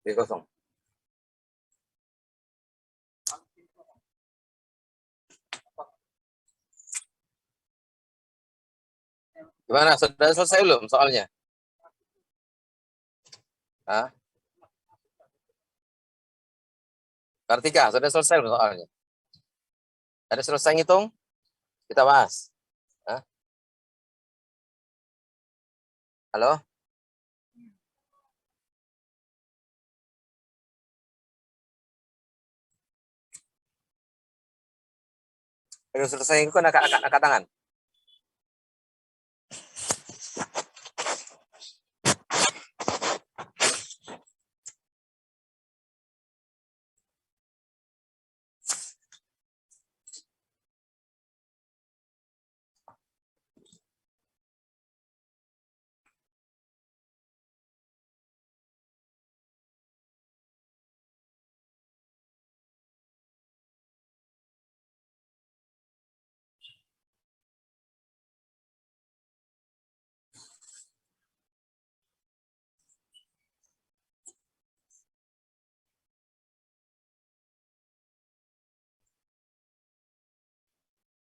[SPEAKER 1] Kiri kosong. Gimana? Sudah selesai belum soalnya? Hah? Kartika, sudah selesai belum soalnya? Ada selesai ngitung? Kita bahas. Hah? Halo? Sudah selesai itu kan angkat tangan.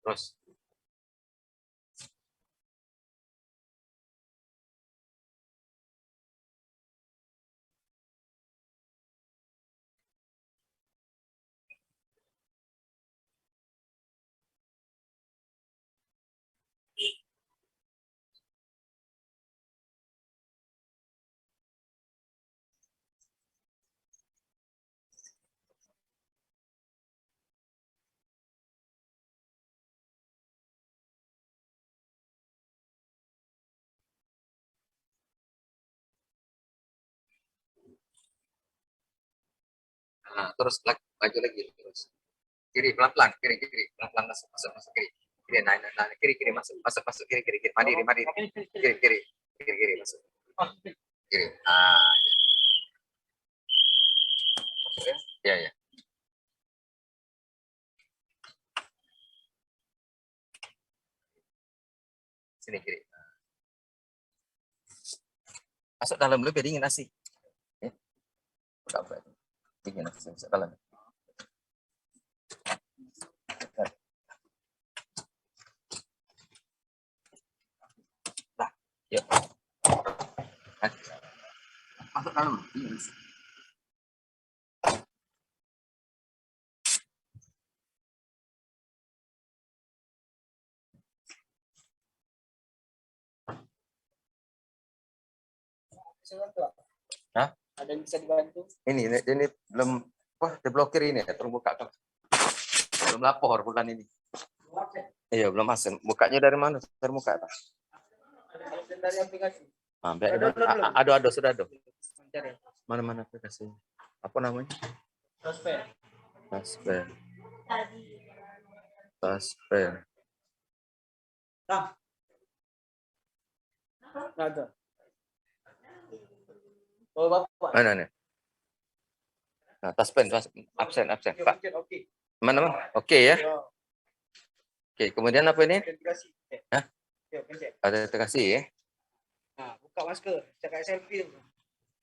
[SPEAKER 1] Terus. Nah, terus laju lagi terus. Kiri pelan-pelan, kiri pelan-pelan masuk kiri. Kiri naik kiri masuk kiri mandiri kiri masuk. Kiri. Ah, ya. Ya. Sini kiri. Masuk dalam lebih dingin nasi. Apa? Dingin nasi masuk dalam. Nah, yuk. Masuk dalam. Dingin nasi. Hah?
[SPEAKER 4] Ada yang bisa dibantu?
[SPEAKER 1] Ini belum diblokir ini ya, terbuka kan. Belum lapor bulan ini. Iya, belum masuk. Bukanya dari mana? Terbuka tak?
[SPEAKER 4] Dari aplikasi.
[SPEAKER 1] Ada sudah ada. Mana aplikasi? Apa namanya? Tasper.
[SPEAKER 4] Ada. Oh, Bapak.
[SPEAKER 1] Mana nih? Nah, absen, Pak.
[SPEAKER 4] Oke.
[SPEAKER 1] Mana? Oke ya. Oke, kemudian apa ini?
[SPEAKER 4] Autentikasi.
[SPEAKER 1] Hah?
[SPEAKER 4] Ya, pencet.
[SPEAKER 1] Autentikasi ya.
[SPEAKER 4] Nah, buka masker, cek selfie.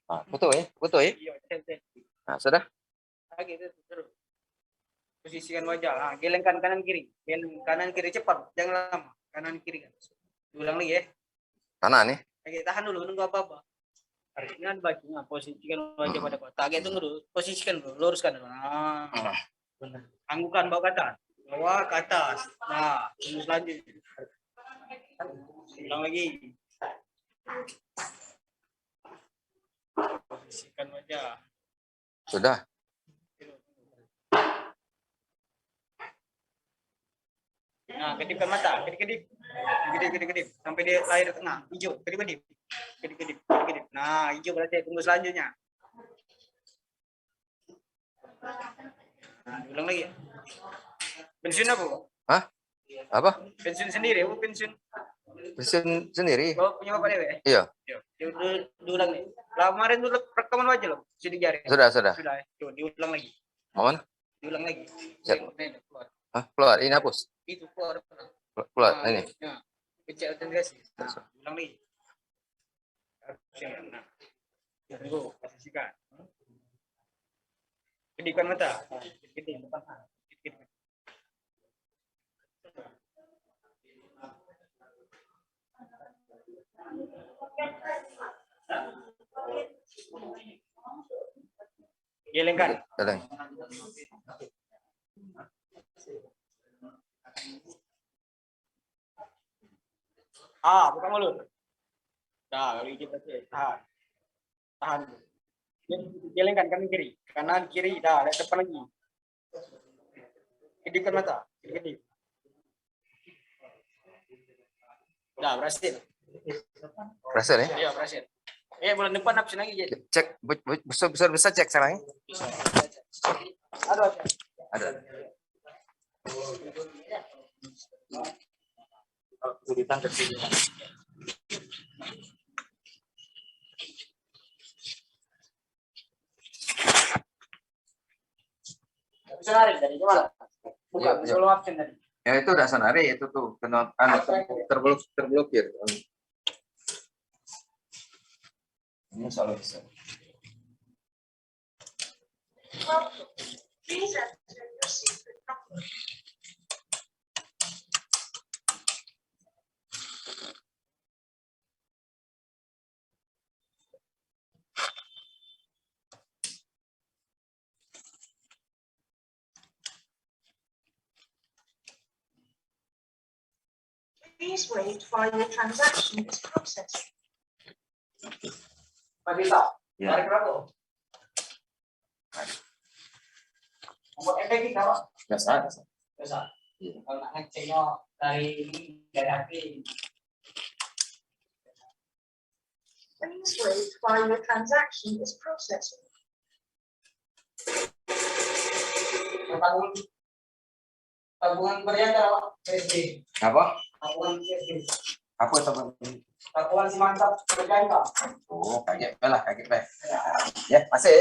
[SPEAKER 1] Nah, foto ya.
[SPEAKER 4] Iya, selfie.
[SPEAKER 1] Nah, sudah.
[SPEAKER 4] Lagi terus. Posisikan wajah. Nah, gelengkan kanan kiri. Geleng kanan kiri cepat, jangan lama. Kanan kiri kan. Ulang lagi ya.
[SPEAKER 1] Kanan nih.
[SPEAKER 4] Lagi tahan dulu, nunggu apa-apa. Artinya bajunya posisikan wajah pada kotak. Tunggu dulu, posisikan dulu, luruskan dulu. Nah, benar. Anggukan bawa ke atas. Bawa ke atas. Nah, tunggu selanjutnya. Ulang lagi. Posisikan wajah.
[SPEAKER 1] Sudah.
[SPEAKER 4] Nah, kedipkan mata, kedip. Sampai dia lahir tengah, hijau, kedip. Nah, hijau berarti tunggu selanjutnya. Nah, ulang lagi. Pensiun apa?
[SPEAKER 1] Hah? Apa?
[SPEAKER 4] Pensiun sendiri, pensiun.
[SPEAKER 1] Pensiun sendiri?
[SPEAKER 4] Oh, punya bapak dewe?
[SPEAKER 1] Iya.
[SPEAKER 4] Diulang nih. Lah, kemarin dulu rekaman wajah loh, sidik jari.
[SPEAKER 1] Sudah.
[SPEAKER 4] Sudah, coba diulang lagi.
[SPEAKER 1] Mana?
[SPEAKER 4] Diulang lagi.
[SPEAKER 1] Keluar. Keluar, ini hapus.
[SPEAKER 4] Itu keluar.
[SPEAKER 1] Keluar,
[SPEAKER 4] Nah,
[SPEAKER 1] ini.
[SPEAKER 4] Nah, pencet autentikasi. Nah, ulang lagi. Nah, Tunggu, posisikan. Kedipkan mata. Kedip depan. Kedip. Gelengkan.
[SPEAKER 1] Geleng.
[SPEAKER 4] Buka mulut. Nah, kalau kita tahan. Tahan. Gelengkan kanan kiri. Kanan kiri. Dah, lihat depan lagi. Kedipkan mata. Kedip. Dah, berhasil.
[SPEAKER 1] Berhasil ya?
[SPEAKER 4] Iya, berhasil. Bulan depan absen lagi jadi.
[SPEAKER 1] Cek besar cek sekarang.
[SPEAKER 4] Bisa. Ada.
[SPEAKER 1] Ada.
[SPEAKER 4] Kesulitan kecil. Bisa narik dari mana? Bukan,
[SPEAKER 1] Iya.
[SPEAKER 4] solo absen tadi.
[SPEAKER 1] Ya itu udah sonari itu tuh kena terblokir. Ini selalu bisa.
[SPEAKER 6] Please enter your secret number. Please wait while your transaction is processing.
[SPEAKER 4] Pak bisa.
[SPEAKER 1] Ya.
[SPEAKER 4] Tarik berapa? Nomor efektif apa?
[SPEAKER 1] Biasa.
[SPEAKER 4] Bisa.
[SPEAKER 1] Iya.
[SPEAKER 4] Kalau nak ngeceknya dari HP.
[SPEAKER 6] Please wait while your transaction is processing.
[SPEAKER 4] Tabungan berlian apa? PSD.
[SPEAKER 1] Apa?
[SPEAKER 4] Tabungan PSD.
[SPEAKER 1] Apa teman?
[SPEAKER 4] Tabungan si mantap berlian.
[SPEAKER 1] Oh, kaget lah, kaget lah. Ya, masih.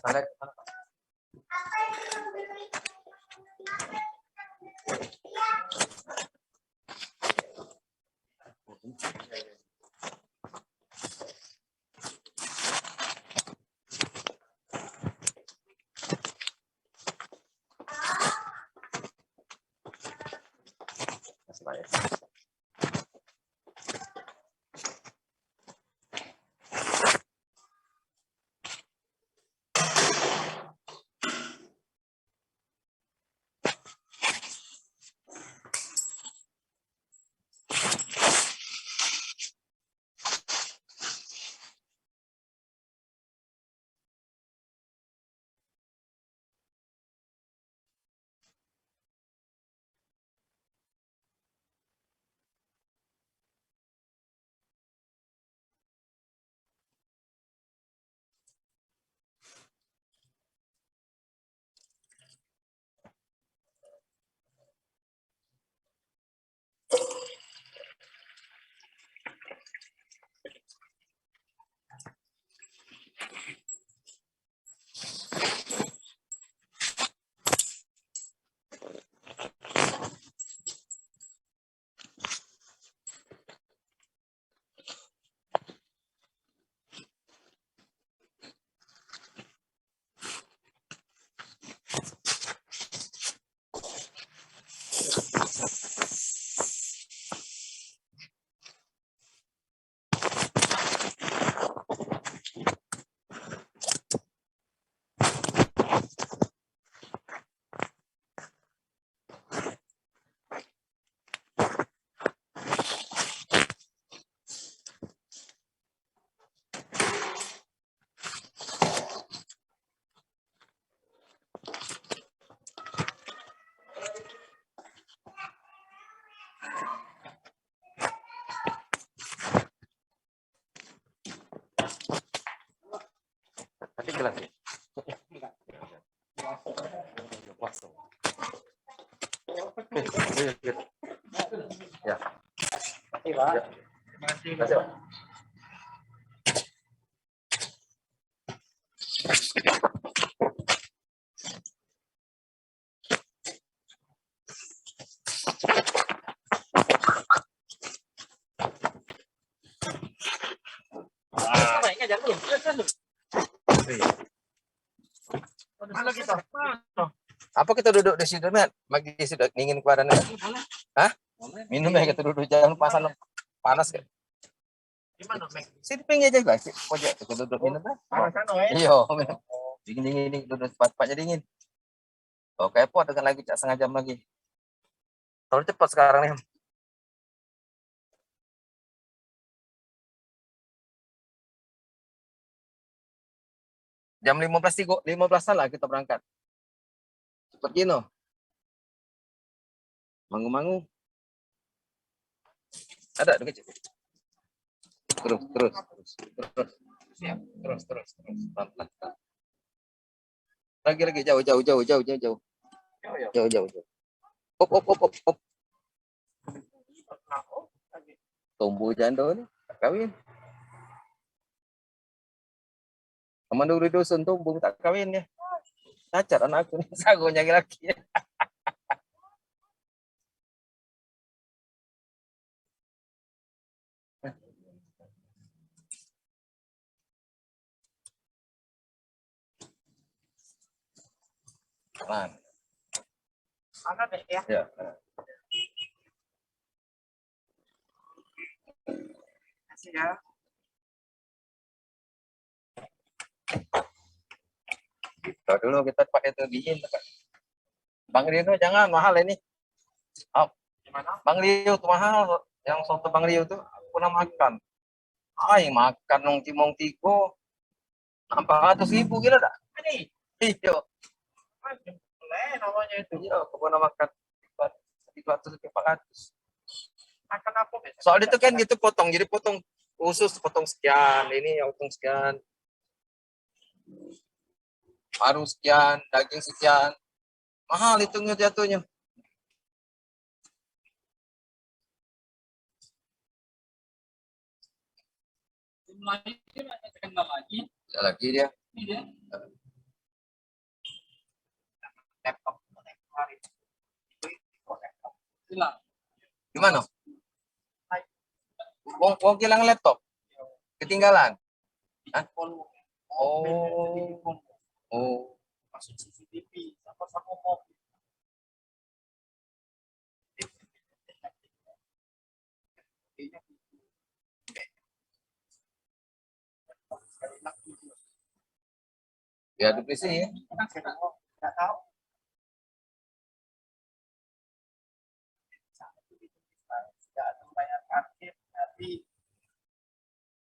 [SPEAKER 1] Balik. Tapi jelas ya. Ya.
[SPEAKER 4] Iya, Pak.
[SPEAKER 1] Ya.
[SPEAKER 4] Terima kasih,
[SPEAKER 1] Kasih, Pak.
[SPEAKER 5] Mana kita?
[SPEAKER 1] Apa kita duduk di situ, Net? Magi sudah dingin kepada Net. Hah? Minum ya kita duduk, jangan pasan panas kan.
[SPEAKER 5] Di mana, Mek?
[SPEAKER 1] Sini pinggir aja, guys. Pojok kita duduk minum ya.
[SPEAKER 5] Arah sana, ya?
[SPEAKER 1] Iya, minum. Dingin duduk tempat-tempatnya dingin. Oh, kepo dengan lagi cak setengah jam lagi. Terlalu cepat sekarang nih. Jam 15 lah kita berangkat. Cepet gino. Mangu-mangu. Ada dekat. Terus. Siap. Terus. Pelan-pelan. Lagi jauh. Op. Tumbuh jando nih, tak kawin. Teman dulu di dusun tumbuh tak kawin ya. Cacat anakku nih, sago nyari lagi. Pelan.
[SPEAKER 5] Mana, Mek, ya?
[SPEAKER 1] Ya.
[SPEAKER 5] Kasih ya.
[SPEAKER 1] Kalau dulu kita pakai turbin. Bang Rio jangan mahal ini. Oh,
[SPEAKER 5] Gimana?
[SPEAKER 1] Bang Rio tuh mahal. Yang soto Bang Rio tuh aku pernah makan. Ay, makan nong timong tiko. 400.000 gila dah.
[SPEAKER 5] Ini.
[SPEAKER 1] Iya.
[SPEAKER 5] Boleh namanya itu.
[SPEAKER 1] Iya, aku pernah makan 400.
[SPEAKER 5] Makan apa, Mek?
[SPEAKER 1] Soal itu kan gitu potong, jadi potong khusus potong sekian, ini yang potong sekian. Paru sekian, daging sekian. Mahal hitungnya jatuhnya. Ya lagi dia.
[SPEAKER 5] Laptop. Kemarin.
[SPEAKER 4] Hilang.
[SPEAKER 1] Gimana? Wong hilang laptop. Ketinggalan. Hah? Oh.
[SPEAKER 5] Masuk CCTV. Sama-sama mobil.
[SPEAKER 1] Ya duplisi ya.
[SPEAKER 5] Nggak tahu. Tidak ada bayar parkir, tapi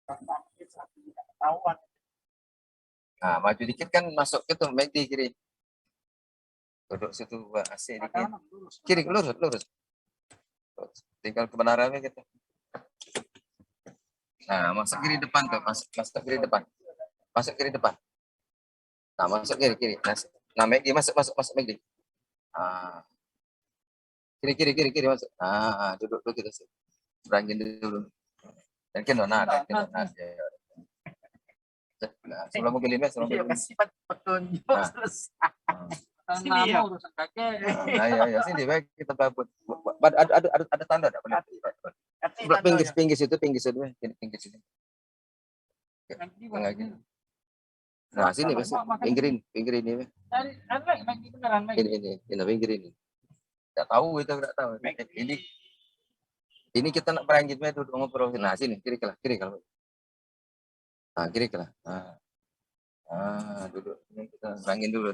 [SPEAKER 5] parkir satu tidak ketahuan.
[SPEAKER 1] Nah, maju dikit kan masuk ke tuh, McD kiri. Duduk situ AC dikit. Kiri lurus. Tinggal kebenarannya gitu. Nah, masuk kiri depan tuh, masuk kiri depan. Masuk kiri depan. Nah, masuk kiri. Nah, McD masuk McD. Ah. Kiri masuk. Ah, duduk kita sih. Berangin dulu. Dan kena nah. Nah, sebelum mobil ini,
[SPEAKER 5] Iya, kasih petunjuk
[SPEAKER 1] Nah.
[SPEAKER 5] selesai.
[SPEAKER 4] Sini ya. Urusan kakek.
[SPEAKER 1] Nah, ya sini baik kita babut. Ada tanda enggak benar?
[SPEAKER 5] Kasih
[SPEAKER 1] Sebelah
[SPEAKER 5] tandanya.
[SPEAKER 1] pinggir situ, pinggir situ. Nah, sini Mas. Pinggirin ini. Mas. Ini pinggir ini. Enggak tahu itu, enggak tahu. Ini kita nak berangkit duduk ngobrol. Nah, sini kiri kalau. Nah, kiri lah. Nah, duduk. Ini kita berangin dulu.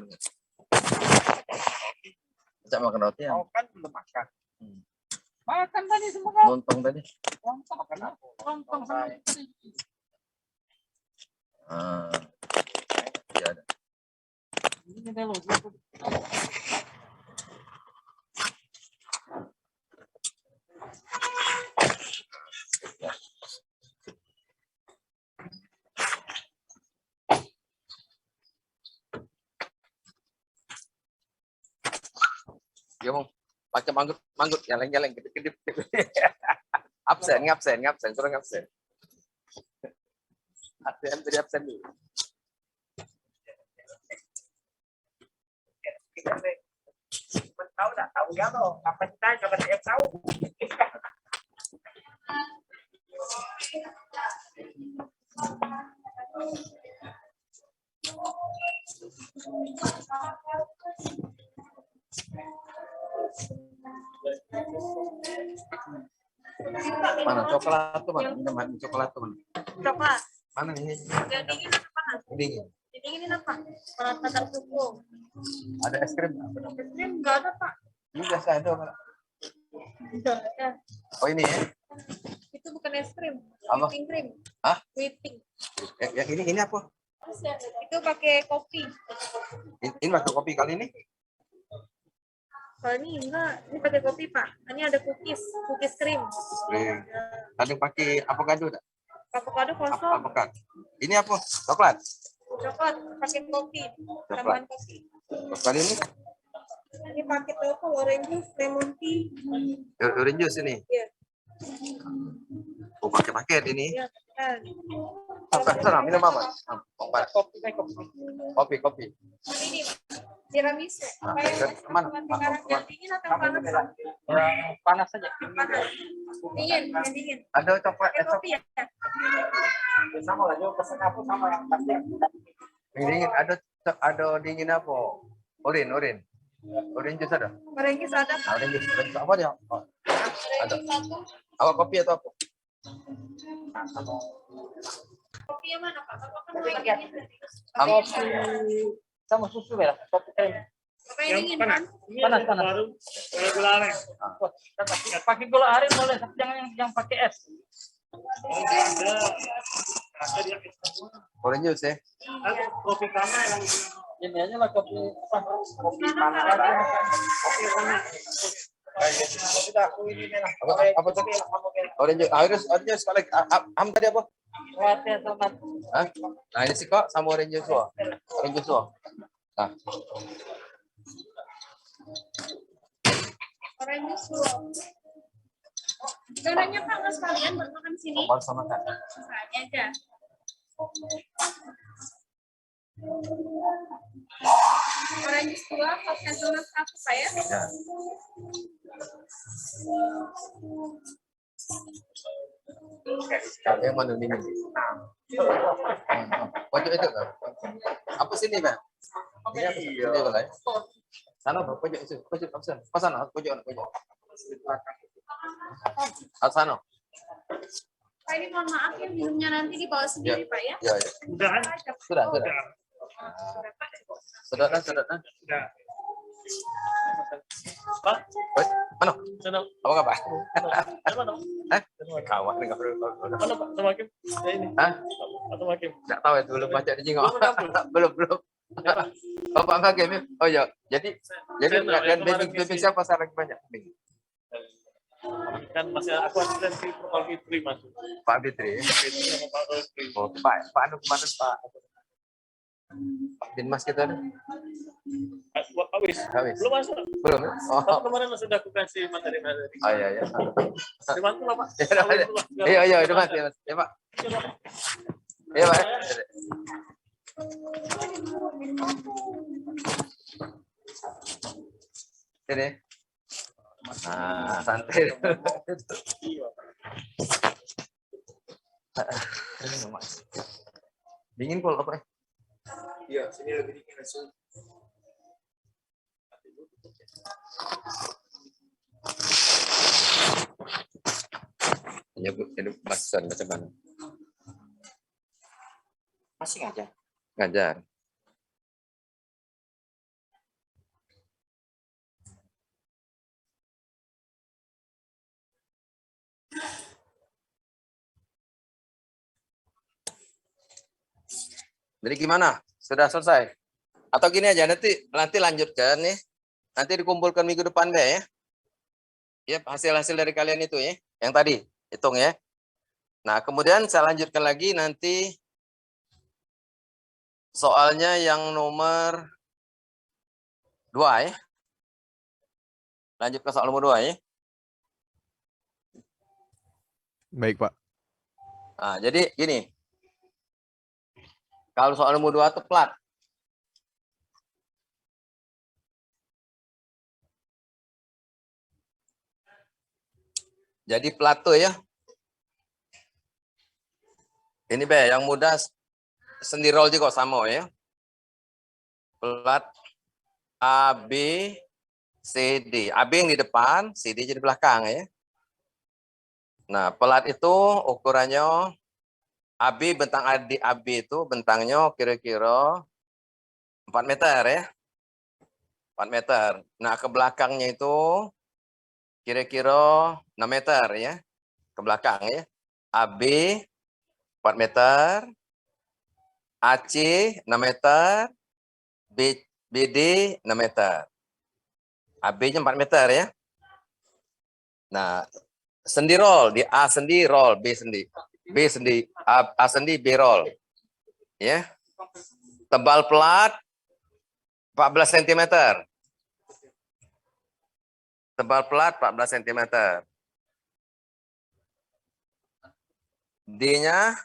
[SPEAKER 1] Cak makan roti ya?
[SPEAKER 5] Oh, kan belum makan.
[SPEAKER 4] Makan tadi semua.
[SPEAKER 1] Lontong tadi.
[SPEAKER 5] Makan apa?
[SPEAKER 4] Lontong sama tadi.
[SPEAKER 1] Ya ada.
[SPEAKER 4] Ini dah lo.
[SPEAKER 1] Ya, Bang. Pakai manggut, nyaleng, kedip. Ngabsen, kurang absen. Tadi absen dulu.
[SPEAKER 5] Tahu ya lo, apa kita coba saya tahu.
[SPEAKER 1] Mana coklat tuh, Bang? Minuman coklat tuh, Bang.
[SPEAKER 6] Coklat.
[SPEAKER 1] Mana ini?
[SPEAKER 6] Yang dingin atau panas?
[SPEAKER 1] Dingin.
[SPEAKER 6] Dinginin apa? Panas tatar suku.
[SPEAKER 1] Ada es krim?
[SPEAKER 6] Es krim nggak ada, Pak.
[SPEAKER 1] Ini biasa ada, Pak.
[SPEAKER 6] Nggak ada.
[SPEAKER 1] Oh ini ya?
[SPEAKER 6] Itu bukan es krim.
[SPEAKER 1] Apa?
[SPEAKER 6] Whipping cream.
[SPEAKER 1] Hah?
[SPEAKER 6] Whipping.
[SPEAKER 1] Yang ini apa?
[SPEAKER 6] Itu pakai kopi.
[SPEAKER 1] Ini pakai kopi kali ini?
[SPEAKER 6] Kalau ini enggak, ini pakai kopi, Pak. Ini ada cookies krim.
[SPEAKER 1] Krim. Ada yang pakai avocado enggak?
[SPEAKER 6] Avocado kosong,
[SPEAKER 1] Avocado. Ini apa? Coklat.
[SPEAKER 6] coklat pakai kopi, tambahan kopi.
[SPEAKER 1] Kali ini
[SPEAKER 6] Ini pakai tofu, orange juice, lemon tea.
[SPEAKER 1] orange juice ini.
[SPEAKER 6] Iya.
[SPEAKER 1] Oh, pakai paket ini.
[SPEAKER 6] Iya, kan.
[SPEAKER 1] Sana, minum apa? Kopi.
[SPEAKER 6] Ini tiramisu.
[SPEAKER 1] Nah,
[SPEAKER 6] Apa yang
[SPEAKER 1] ke- kemana?
[SPEAKER 6] sekarang yang dingin atau yang panas?
[SPEAKER 4] Panas saja.
[SPEAKER 6] Panas. Dingin, yang dingin.
[SPEAKER 1] Ada coklat,
[SPEAKER 6] Pakai kopi ya?
[SPEAKER 5] Sama lah, juga pesen aku sama yang pasti.
[SPEAKER 1] dingin. Ada dingin apa? Orange juice ada.
[SPEAKER 6] Orange juice ada.
[SPEAKER 1] Nah, orange juice apa dia? Oh, ada.
[SPEAKER 6] Orange juice satu.
[SPEAKER 1] Apa kopi atau apa?
[SPEAKER 6] Kopi yang mana, Pak? Apa kan yang dingin?
[SPEAKER 4] Sama susu ya. Kopi krim.
[SPEAKER 6] Apa yang dingin, kan?
[SPEAKER 4] Panas. Gula aren. Pakai gula aren boleh, tapi jangan yang pakai es.
[SPEAKER 1] Orange juice ya.
[SPEAKER 4] Kopi kana yang ini aja lah kopi kopi panas aja.
[SPEAKER 1] Apa tadi? Orange juice sekali. Am tadi apa?
[SPEAKER 4] Wadah tomat.
[SPEAKER 1] Hah? Nah ini sih kok sama orange juice. Orange juice. Nah,
[SPEAKER 6] Orange juice dua. Dananya Pak nggak sekalian buat makan sini?
[SPEAKER 1] baru sama kan.
[SPEAKER 6] Sisanya aja. Orange juice dua, pakai tomat satu Pak ya?
[SPEAKER 1] Ya. Yang mana dingin? Pojok itu kan? Apa sini bang? Ini apa? Ini apa ya? Sana bang, pojok itu, pojok apa sana? Pas sana, pojok. Sana.
[SPEAKER 6] Pak ini mohon maaf ya minumnya nanti dibawa sendiri Pak ya?
[SPEAKER 1] Ya. Sudah. Sudah.
[SPEAKER 4] Pak,
[SPEAKER 1] Mana?
[SPEAKER 4] sana.
[SPEAKER 1] Apa kabar?
[SPEAKER 4] Mana?
[SPEAKER 1] Kawan dengan
[SPEAKER 4] Mana Pak sama Kim? Ya ini.
[SPEAKER 1] Hah?
[SPEAKER 4] Atau Kim?
[SPEAKER 1] Nggak tahu itu belum baca di jengok. Belum. Bapak nggak game? Oh ya. Jadi dan baby siapa sekarang banyak?
[SPEAKER 4] Kan masih aku asisten di Pak Fitri masuk.
[SPEAKER 1] Pak Fitri.
[SPEAKER 4] Fitri sama Pak Fitri.
[SPEAKER 1] Oh, Pak Anu kemarin Pak Binmas kita ada?
[SPEAKER 4] Habis. Belum masuk.
[SPEAKER 1] Belum. Oh,
[SPEAKER 4] Tapi kemarin sudah aku kasih materi-materi.
[SPEAKER 1] iya.
[SPEAKER 4] Dibantu lah Pak.
[SPEAKER 1] Iya, itu Mas. Ya, Pak. Iya, Pak. Ini. Nah, santai. Dingin pul apa?
[SPEAKER 5] Iya, sini lebih dingin langsung.
[SPEAKER 1] Ini bahasan macam mana?
[SPEAKER 5] Masih ngajar.
[SPEAKER 1] Ngajar. Jadi gimana? Sudah selesai? Atau gini aja nanti lanjutkan nih. Nanti dikumpulkan minggu depan deh ya. Ya hasil-hasil dari kalian itu ya. Yang tadi hitung ya. Nah, kemudian saya lanjutkan lagi nanti soalnya yang nomor 2 ya. Lanjut ke soal nomor 2 ya.
[SPEAKER 7] Baik, Pak.
[SPEAKER 1] Nah, jadi gini. Kalau soal nomor 2 itu plat. Jadi plat tuh ya. Ini be yang mudah sendirol juga sama ya. plat A, B, C, D. AB yang di depan, CD jadi belakang ya. Nah, plat itu ukurannya AB, bentang AB itu bentangnya kira-kira 4 meter ya. 4 meter. Nah, ke belakangnya itu kira-kira 6 meter ya. Ke belakang ya. AB 4 meter, AC 6 meter, BD 6 meter. AB-nya 4 meter ya. Nah, sendi roll, di A sendi roll, B sendi. B sendi, A sendi, B roll. Ya. Tebal plat 14 cm. Tebal plat 14 cm. D-nya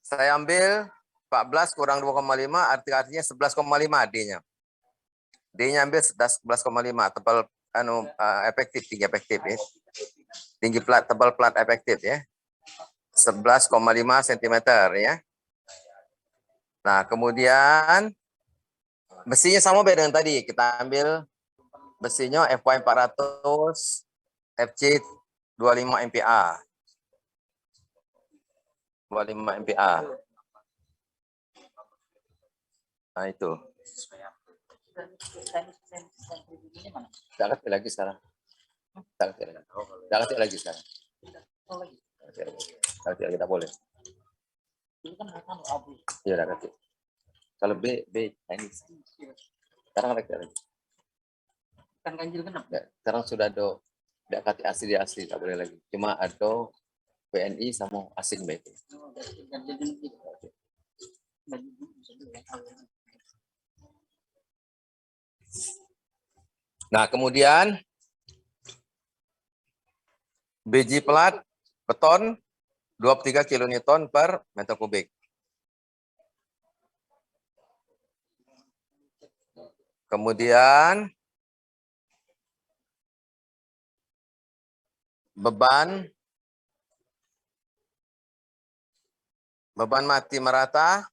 [SPEAKER 1] saya ambil 14 kurang 2,5 artinya 11,5 D-nya. D-nya ambil 11,5 tebal efektif, tinggi efektif ya. Tinggi plat, tebal plat efektif ya. 11,5 cm ya. Nah, kemudian besinya sama beda dengan tadi. Kita ambil besinya FY 400 FC 25 MPa. 25 MPa. Nah, itu. Tidak kasih lagi sekarang. Tidak kasih lagi sekarang. Tidak boleh. Iya, tidak kasih. Kalau B ini. Sekarang lagi.
[SPEAKER 5] Kan ganjil genap.
[SPEAKER 1] Sekarang sudah ada tidak kasih asli tidak boleh lagi. Cuma ada PNI sama asing baik. Nah, kemudian biji plat beton 23 kN per meter kubik. Kemudian beban mati merata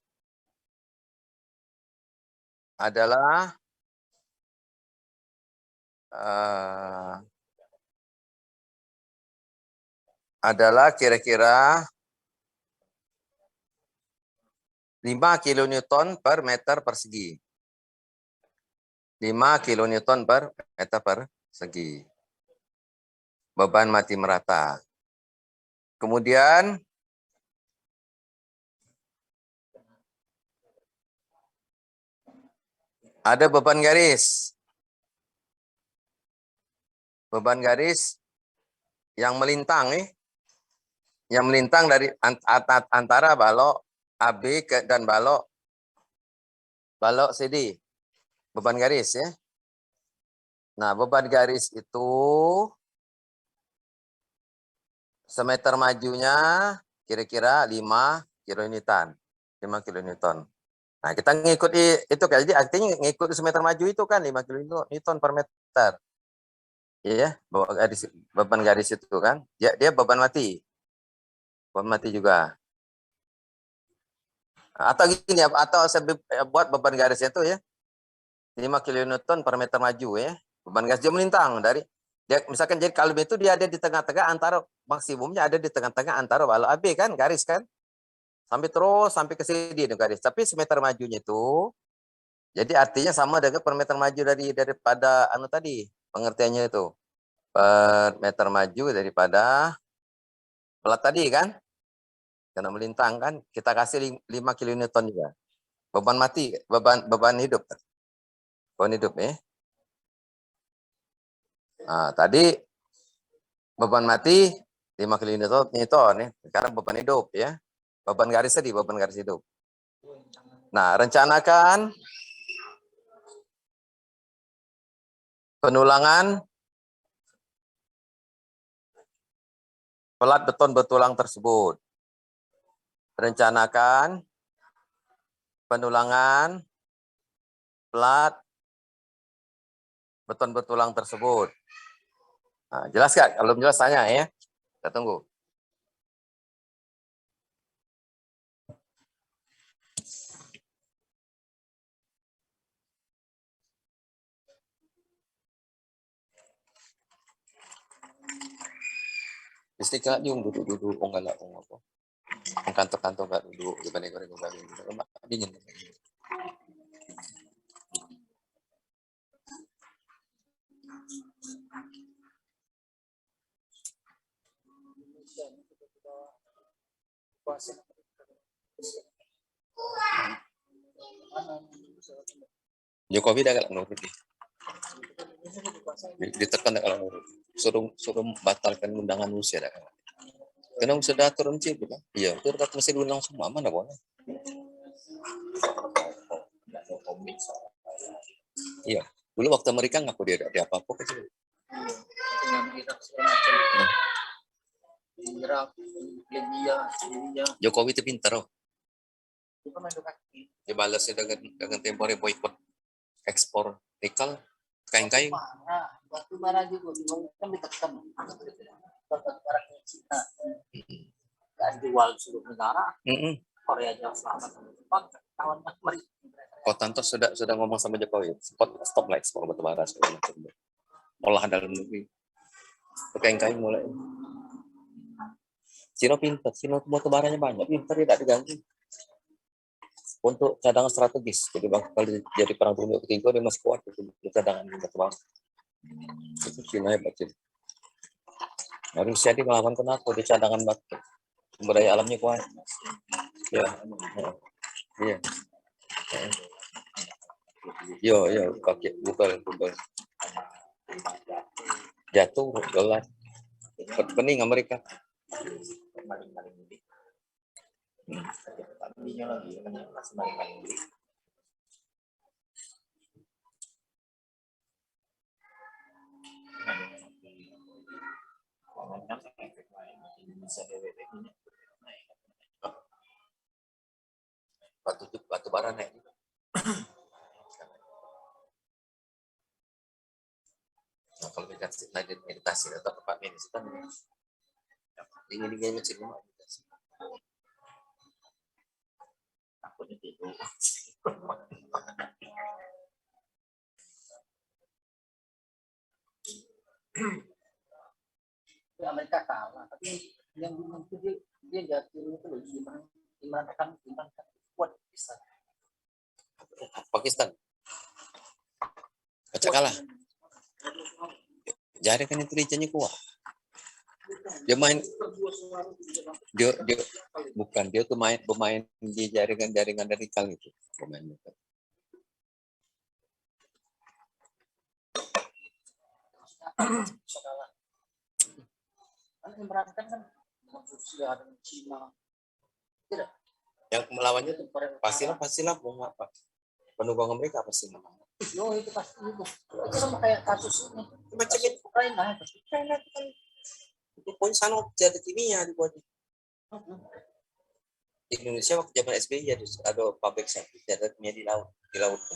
[SPEAKER 1] adalah kira-kira 5 kN per meter persegi. 5 kN per meter persegi. Beban mati merata. Kemudian ada beban garis. Beban garis yang melintang yang melintang dari antara balok AB dan balok CD. Beban garis ya. Nah, beban garis itu semeter majunya kira-kira 5 kN. 5 kN. Nah, kita ngikuti itu kan. Jadi artinya ngikuti semeter maju itu kan 5 kN per meter. Iya, beban garis itu kan. Dia beban mati. Beban mati juga. Atau gini atau saya buat beban garisnya itu ya 5 kN per meter maju ya. Beban garis dia melintang dari dia misalkan jadi kalung itu dia ada di tengah-tengah antara maksimumnya ada di tengah-tengah antara balok AB kan garis kan. Sampai ke sini garis. Tapi semeter majunya itu jadi artinya sama dengan per meter maju daripada tadi pengertiannya itu. Per meter maju daripada plat tadi kan. Karena melintang kan kita kasih 5 kN juga. Beban mati, beban hidup. Beban hidup ya. Nah, tadi beban mati 5 kN ya. Sekarang beban hidup ya. Beban garis tadi, beban garis hidup. Nah, rencanakan penulangan plat beton bertulang tersebut. Rencanakan penulangan plat beton bertulang tersebut. Nah, jelas nggak? Kalau belum jelas tanya ya. Kita tunggu. Istiqlal yung duduk-duduk, oh galak, oh apa. Ang kantor-kantor nggak duduk, dibanding orang dingin. Jokowi dah galak nurut nih. Ditekan dah galak nurut. Suruh batalkan undangan Rusia dah. Karena sudah aturan cip kan? Iya, itu dekat mesti diundang semua, mana boleh. Iya, dulu waktu Amerika ngaku dia ada apa-apa kecil.
[SPEAKER 5] Dengan Irak segala macam. Irak, Libya, Syria,
[SPEAKER 1] Jokowi itu pintar, oh.
[SPEAKER 5] itu kan main kaki.
[SPEAKER 1] Dia balasnya dengan tempo hari boykot ekspor nikel, kain-kain.
[SPEAKER 5] Batu bara juga kan ditekan. Batu bara ke Cina. Dan jual seluruh negara. Korea Selatan sama Jepang kawan mereka.
[SPEAKER 1] Kotanto sudah ngomong sama Jokowi, stop lah ekspor batu bara segala macam. Olah dalam negeri. Kain-kain mulai. Cina pintar, Cina batu baranya banyak, pintar tidak diganti. Untuk cadangan strategis, jadi kalau jadi perang dunia ketiga dia masih kuat itu cadangan batu bara. Itu Cina hebat sih. Rusia dia melawan kenapa? Dia cadangan batu. Sumber daya alamnya kuat. Ya, iya. Yo, kaki bukan. Jatuh, gelas. Pening Amerika. Batu bara naik. Nah, kalau meditasi atau tempat meditasi kan dingin macam meditasi.
[SPEAKER 5] Takutnya tidur. Amerika kalah, tapi yang itu dia jatuh itu loh gimana kan kuat bisa.
[SPEAKER 1] Pakistan. Baca kalah. Jadi kan intelijennya kuat. Dia tuh bermain di jaringan radikal itu. Pemainnya.
[SPEAKER 5] Kalah. Kan Imran kan Rusia dan Cina. Tidak.
[SPEAKER 1] Yang melawannya tuh pastilah pendukung mereka pasti menang.
[SPEAKER 5] Yo itu pasti itu sama kayak kasus ini macam itu Ukraina itu kan
[SPEAKER 1] itu poin sana jadi kimia dibuat di Indonesia waktu zaman SBY ada pabrik satu jadi kimia di laut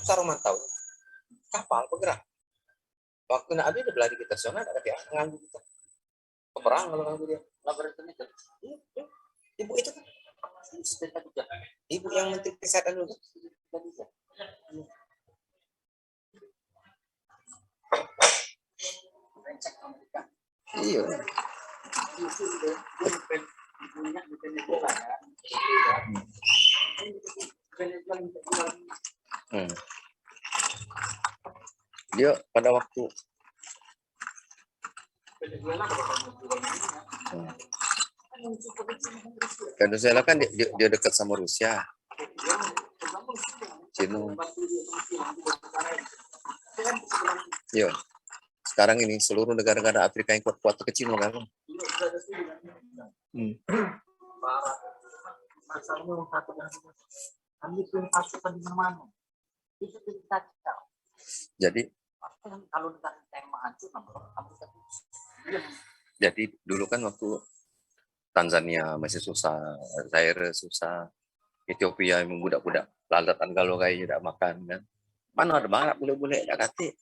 [SPEAKER 1] taruh mantau kapal bergerak waktu nak ada belah di kita sana ada dia nganggu kita peperang kalau nganggu dia
[SPEAKER 5] laboratorium itu
[SPEAKER 1] ibu itu kan ibu yang menteri kesehatan dulu iya. Dia pada waktu Venezuela kan dia dekat sama Rusia. Cina. Iya. Sekarang ini seluruh negara-negara Afrika yang kuat-kuat kecil kan.
[SPEAKER 5] Masalahnya satu dan kami pun pasukan di mana itu kita.
[SPEAKER 1] Jadi
[SPEAKER 5] kalau dengan tema hancur
[SPEAKER 1] jadi dulu kan waktu Tanzania masih susah, Zaire susah, Ethiopia yang budak-budak lalatan kalau kayak tidak makan kan. Mana ada banyak boleh tak kate.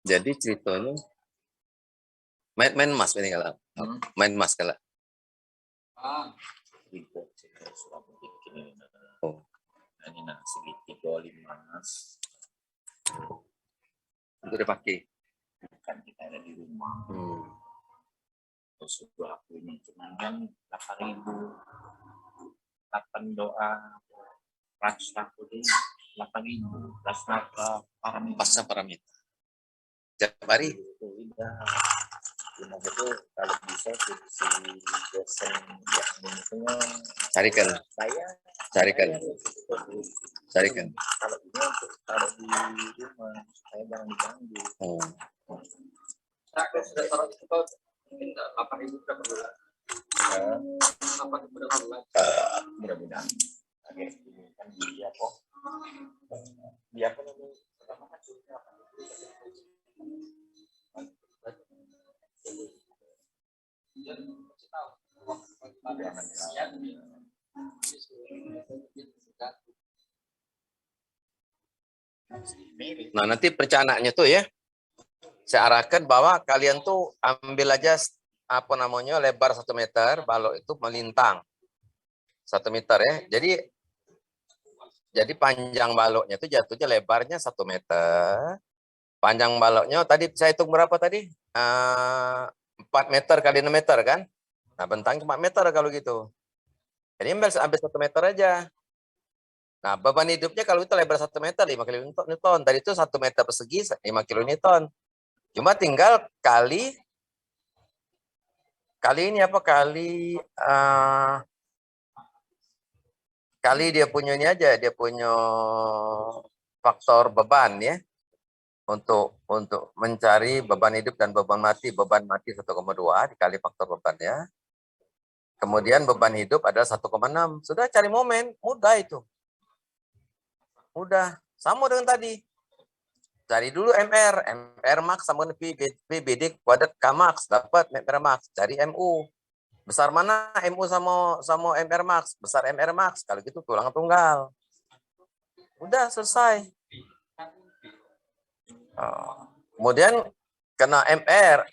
[SPEAKER 1] Jadi ceritanya main mas ini kalau main mas kalau oh
[SPEAKER 5] ini nah sedikit 25 mas
[SPEAKER 1] untuk dipakai.
[SPEAKER 5] Kan kita ada di rumah.
[SPEAKER 1] Hmm.
[SPEAKER 5] Terus juga aku ini cuman kan 8.000. 8 doa. Plus aku di 8.000. Plus apa? Paramita.
[SPEAKER 1] Tiap hari.
[SPEAKER 5] Itu udah. Cuma itu kalau bisa si dosen yang itu
[SPEAKER 1] Carikan.
[SPEAKER 5] saya
[SPEAKER 1] Carikan.
[SPEAKER 5] kalau ini untuk taruh di rumah saya jangan diganggu.
[SPEAKER 1] Oh.
[SPEAKER 5] Aku sudah taruh itu kok mungkin 8.000 berapa bulan? 8 berapa bulan? Mudah-mudahan. Oke, ini kan dia kok. Dia kan ini pertama kan sudah
[SPEAKER 1] Nah, nanti perencanaannya tuh ya, saya arahkan bahwa kalian tuh ambil aja apa namanya lebar 1 meter, balok itu melintang 1 meter ya. Jadi panjang baloknya itu jatuhnya lebarnya 1 meter. Panjang baloknya tadi saya hitung berapa tadi? 4 meter kali 6 meter kan? Nah, bentang 4 meter kalau gitu. Jadi ambil 1 meter aja. Nah, beban hidupnya kalau itu lebar 1 meter 5 kN. Tadi itu 1 meter persegi 5 kN. Cuma tinggal kali ini apa kali dia punya ini aja, dia punya faktor beban ya. Untuk mencari beban hidup dan beban mati 1,2 dikali faktor bebannya. Kemudian beban hidup adalah 1,6. Sudah cari momen, mudah itu. Mudah, sama dengan tadi. Cari dulu MR max sama dengan PBD kuadrat K max, dapat MR max. Cari MU. Besar mana MU sama MR max? Besar MR max. Kalau gitu tulang tunggal. Udah selesai. Kemudian kena MR